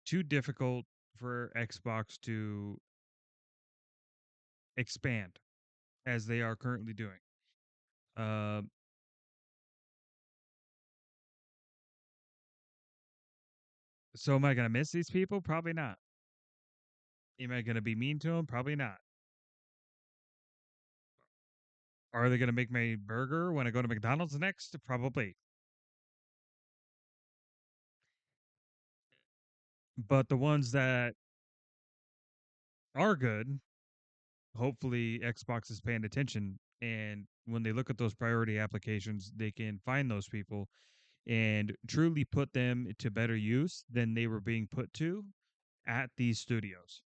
too difficult for Xbox to expand as they are currently doing. Uh, so am I going to miss these people? Probably not. Am I going to be mean to them? Probably not. Are they going to make my burger when I go to McDonald's next? Probably. But the ones that are good, hopefully Xbox is paying attention. And when they look at those priority applications, they can find those people and truly put them to better use than they were being put to at these studios.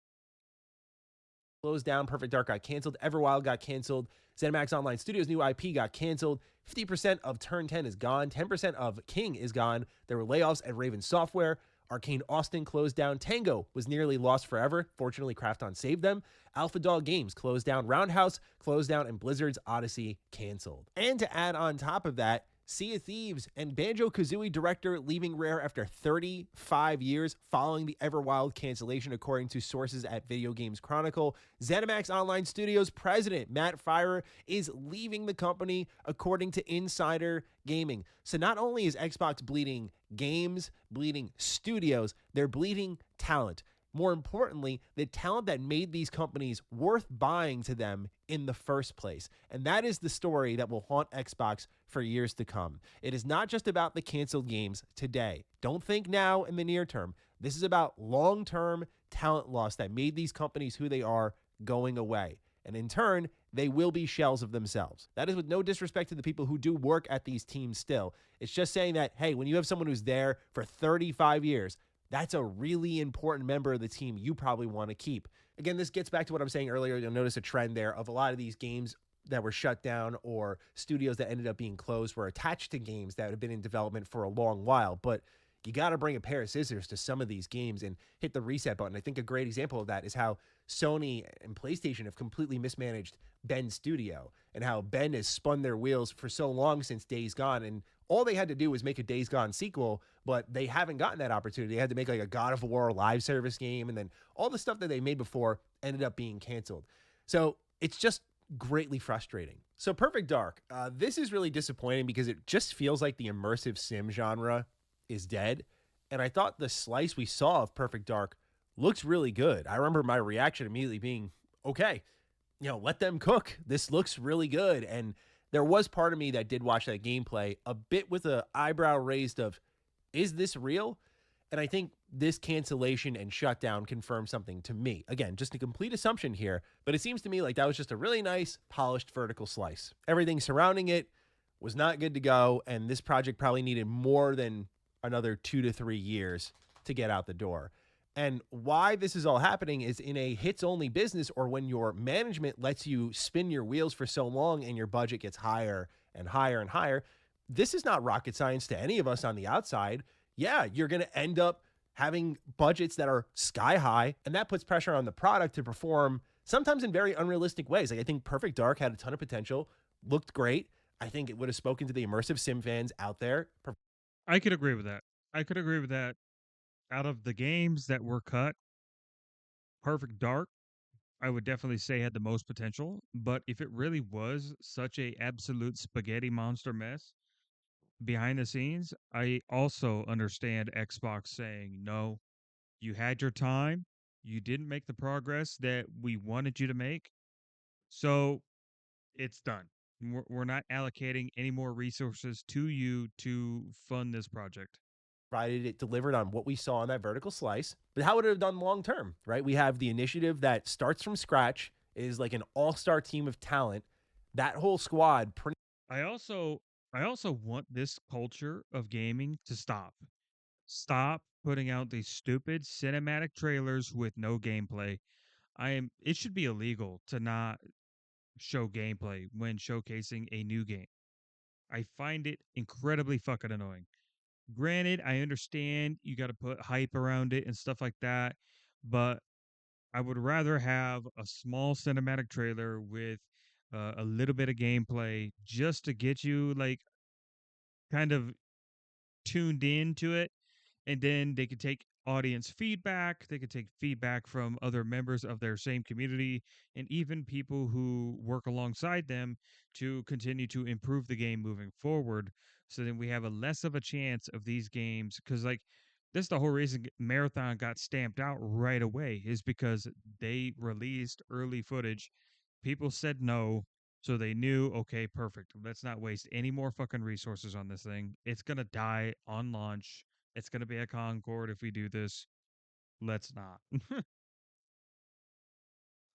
closed down. Perfect Dark got canceled. Everwild got canceled. ZeniMax Online Studios' new IP got canceled. 50% of Turn 10 is gone. 10% of King is gone. There were layoffs at Raven Software. Arcane Austin closed down. Tango was nearly lost forever. Fortunately, Krafton saved them. Alpha Dog Games closed down. Roundhouse closed down. And Blizzard's Odyssey canceled. And to add on top of that, Sea of Thieves and Banjo-Kazooie director leaving Rare after 35 years following the Everwild cancellation, according to sources at Video Games Chronicle. ZeniMax Online Studios president Matt Firor is leaving the company, according to Insider Gaming. So not only is Xbox bleeding games, bleeding studios, they're bleeding talent. More importantly, the talent that made these companies worth buying to them in the first place. And that is the story that will haunt Xbox for years to come. It is not just about the canceled games today. Don't think now in the near term. This is about long-term talent loss that made these companies who they are going away. And in turn, they will be shells of themselves. That is with no disrespect to the people who do work at these teams still. It's just saying that, hey, when you have someone who's there for 35 years, that's a really important member of the team you probably want to keep. Again, this gets back to what I was saying earlier. You'll notice a trend there of a lot of these games that were shut down or studios that ended up being closed were attached to games that had been in development for a long while. But you got to bring a pair of scissors to some of these games and hit the reset button. I think a great example of that is how Sony and PlayStation have completely mismanaged Ben's studio and how Ben has spun their wheels for so long since Days Gone. And all they had to do was make a Days Gone sequel, but they haven't gotten that opportunity. They had to make like a God of War live service game, and then all the stuff that they made before ended up being canceled. So it's just greatly frustrating. So Perfect Dark, this is really disappointing because it just feels like the immersive sim genre is dead. And I thought the slice we saw of Perfect Dark looks really good. I remember my reaction immediately being, okay, let them cook. This looks really good. And there was part of me that did watch that gameplay a bit with an eyebrow raised of, is this real? And I think this cancellation and shutdown confirmed something to me. Again, just a complete assumption here, but it seems to me like that was just a really nice, polished vertical slice. Everything surrounding it was not good to go, and this project probably needed more than another 2 to 3 years to get out the door. And why this is all happening is in a hits-only business, or when your management lets you spin your wheels for so long and your budget gets higher and higher and higher, this is not rocket science to any of us on the outside. Yeah, you're going to end up having budgets that are sky high, and that puts pressure on the product to perform sometimes in very unrealistic ways. Like, I think Perfect Dark had a ton of potential, looked great. I think it would have spoken to the immersive sim fans out there. I could agree with that. I could agree with that. Out of the games that were cut, Perfect Dark, I would definitely say had the most potential. But if it really was such a absolute spaghetti monster mess behind the scenes, I also understand Xbox saying, no, you had your time. You didn't make the progress that we wanted you to make. So it's done. We're not allocating any more resources to you to fund this project. Provided it delivered on what we saw on that vertical slice. But how would it have done long term, right? We have the initiative that starts from scratch, is like an all-star team of talent. That whole squad pretty I also I also want this culture of gaming to stop. Stop putting out these stupid cinematic trailers with no gameplay. It should be illegal to not show gameplay when showcasing a new game. I find it incredibly fucking annoying. Granted, I understand you got to put hype around it and stuff like that, but I would rather have a small cinematic trailer with a little bit of gameplay just to get you like kind of tuned into it, and then they could take audience feedback, they could take feedback from other members of their same community, and even people who work alongside them to continue to improve the game moving forward, so then we have a less of a chance of these games. Because like that's the whole reason Marathon got stamped out right away, is because they released early footage, people said no, so they knew, okay, perfect. Let's not waste any more fucking resources on this thing. It's gonna die on launch. It's gonna be a Concord if we do this. Let's not.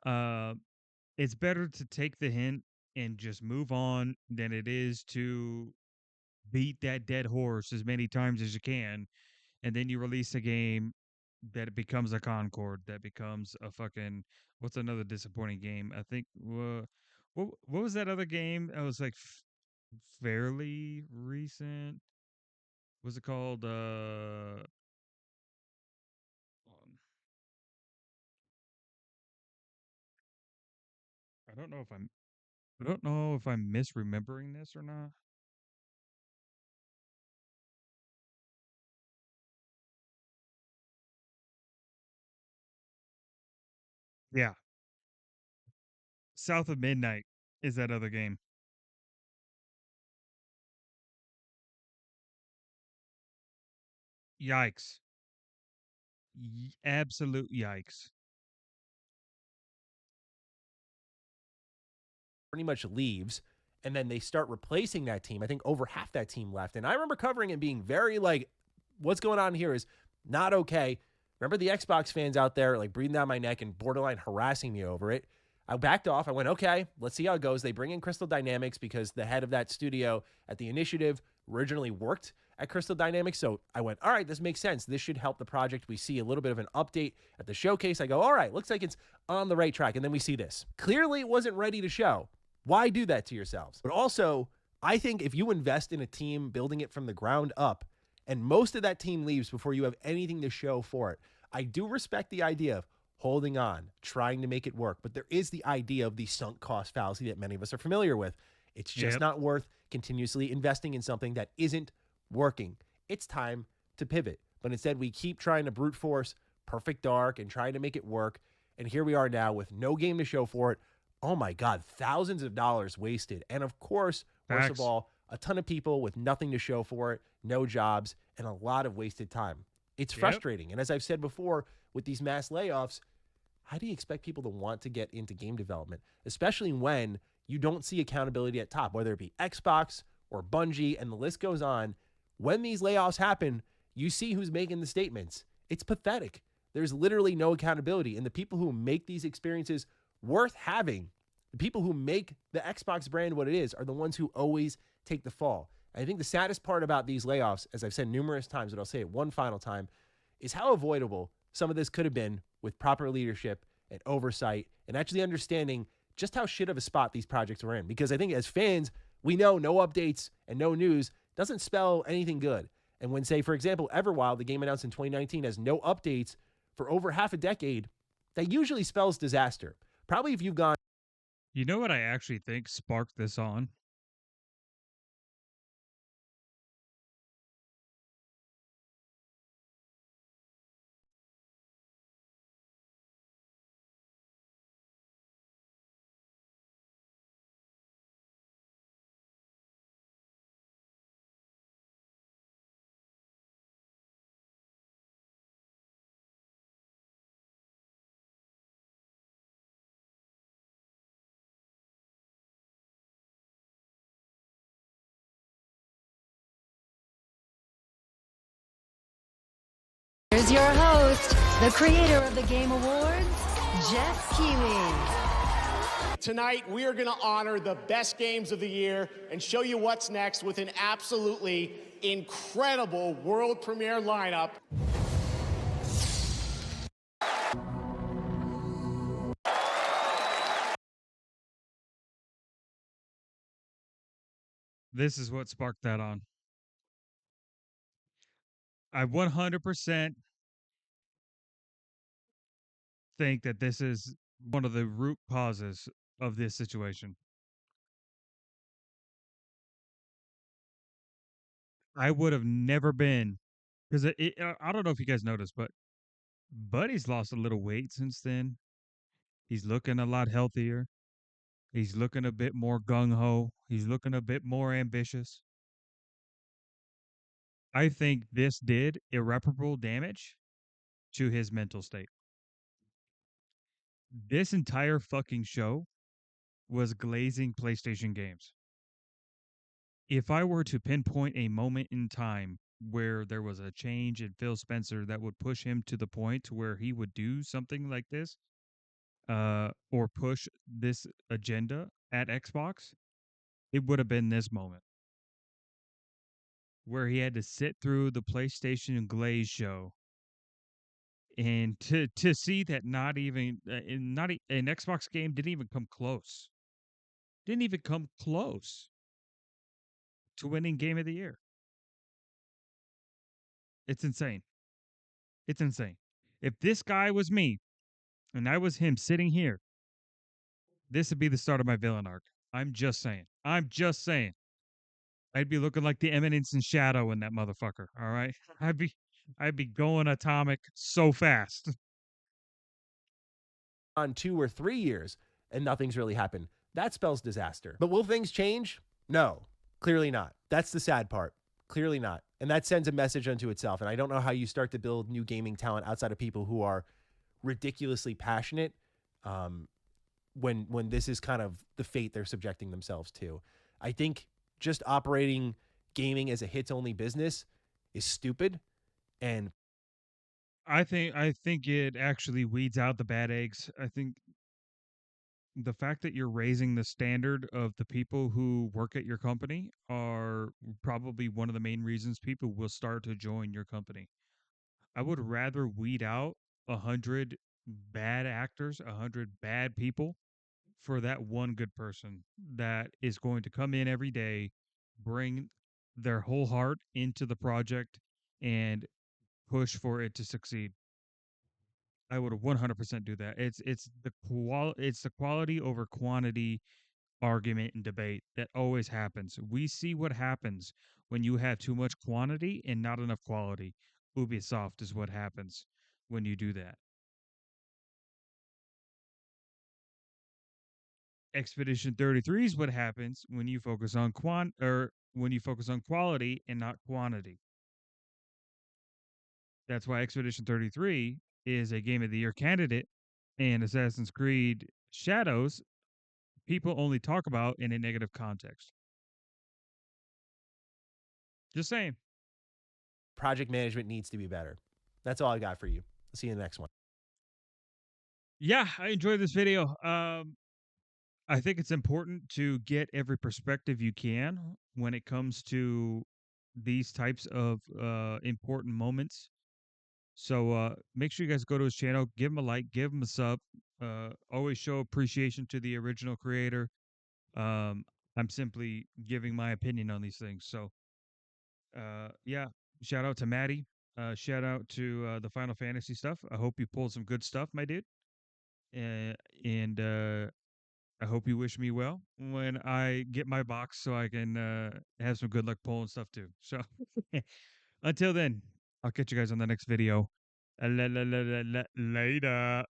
uh, it's better to take the hint and just move on than it is to beat that dead horse as many times as you can, and then you release a game that it becomes a Concord, that becomes a fucking, what's another disappointing game? I think what was that other game that was like fairly recent? Was it called um, I don't know if I'm misremembering this or not. Yeah, South of Midnight is that other game. Yikes. Absolute yikes. much leaves, and then they start replacing that team. I think over half that team left. And I remember covering it being very like, what's going on here is not okay. Remember the Xbox fans out there like breathing down my neck and borderline harassing me over it. I backed off. I went, okay, let's see how it goes. They bring in Crystal Dynamics because the head of that studio at the initiative originally worked at Crystal Dynamics. So I went, all right, this makes sense. This should help the project. We see a little bit of an update at the showcase. I go, all right, looks like it's on the right track. And then we see this. Clearly, it wasn't ready to show. Why do that to yourselves? But also, I think if you invest in a team building it from the ground up and most of that team leaves before you have anything to show for it. I do respect the idea of holding on, trying to make it work, but there is the idea of the sunk cost fallacy that many of us are familiar with. It's just Yep. not worth continuously investing in something that isn't working. It's time to pivot. But instead, we keep trying to brute force Perfect Dark and trying to make it work. And here we are now with no game to show for it. Oh my God, thousands of dollars wasted. And of course, worst of Facts. all, a ton of people with nothing to show for it, no jobs, and a lot of wasted time. It's Yep. frustrating. And as I've said before, with these mass layoffs, how do you expect people to want to get into game development, especially when you don't see accountability at top, whether it be Xbox or Bungie, and the list goes on? When these layoffs happen, you see who's making the statements. It's pathetic. There's literally no accountability. And the people who make these experiences worth having, the people who make the Xbox brand what it is, are the ones who always take the fall. And I think the saddest part about these layoffs, as I've said numerous times, but I'll say it one final time, is how avoidable some of this could have been with proper leadership and oversight and actually understanding just how shit of a spot these projects were in. Because I think as fans, we know no updates and no news doesn't spell anything good. And when, say, for example, Everwild, the game announced in 2019, has no updates for over half a decade, that usually spells disaster. Probably if you've gone. You know what I actually think sparked this on? Here's your host, the creator of the Game Awards, Jeff Keighley. Tonight, we are going to honor the best games of the year and show you what's next with an absolutely incredible world premiere lineup. This is what sparked that on. I 100% think that this is one of the root causes of this situation. I would have never been, because I don't know if you guys noticed, but Buddy's lost a little weight since then. He's looking a lot healthier. He's looking a bit more gung ho. He's looking a bit more ambitious. I think this did irreparable damage to his mental state. This entire fucking show was glazing PlayStation games. If I were to pinpoint a moment in time where there was a change in Phil Spencer that would push him to the point to where he would do something like this, or push this agenda at Xbox, it would have been this moment where he had to sit through the PlayStation Glaze show and to see that not even an Xbox game didn't even come close. Didn't even come close to winning Game of the Year. It's insane. It's insane. If this guy was me and I was him sitting here, this would be the start of my villain arc. I'm just saying. I'm just saying. I'd be looking like the Eminence and Shadow in that motherfucker. All right. I'd be going atomic so fast. On 2 or 3 years and nothing's really happened. That spells disaster. But will things change? No, clearly not. That's the sad part. Clearly not. And that sends a message unto itself. And I don't know how you start to build new gaming talent outside of people who are ridiculously passionate, when this is kind of the fate they're subjecting themselves to. I think just operating gaming as a hits only business is stupid. And I think it actually weeds out the bad eggs. I think the fact that you're raising the standard of the people who work at your company are probably one of the main reasons people will start to join your company. I would rather weed out 100 bad actors, 100 bad people for that one good person that is going to come in every day, bring their whole heart into the project, and push for it to succeed. I would 100% do that. It's the quality over quantity argument and debate that always happens. We see what happens when you have too much quantity and not enough quality. Ubisoft is what happens when you do that. Expedition 33 is what happens when you focus on quality and not quantity. That's why Expedition 33 is a Game of the Year candidate, and Assassin's Creed Shadows people only talk about in a negative context. Just saying. Project management needs to be better. That's all I got for you. See you in the next one. Yeah, I enjoyed this video. I think it's important to get every perspective you can when it comes to these types of important moments. So make sure you guys go to his channel, give him a like, give him a sub. Always show appreciation to the original creator. I'm simply giving my opinion on these things. So yeah, shout out to Maddie. Shout out to the Final Fantasy stuff. I hope you pulled some good stuff, my dude. And I hope you wish me well when I get my box so I can have some good luck pulling stuff too. So until then, I'll catch you guys on the next video. Later.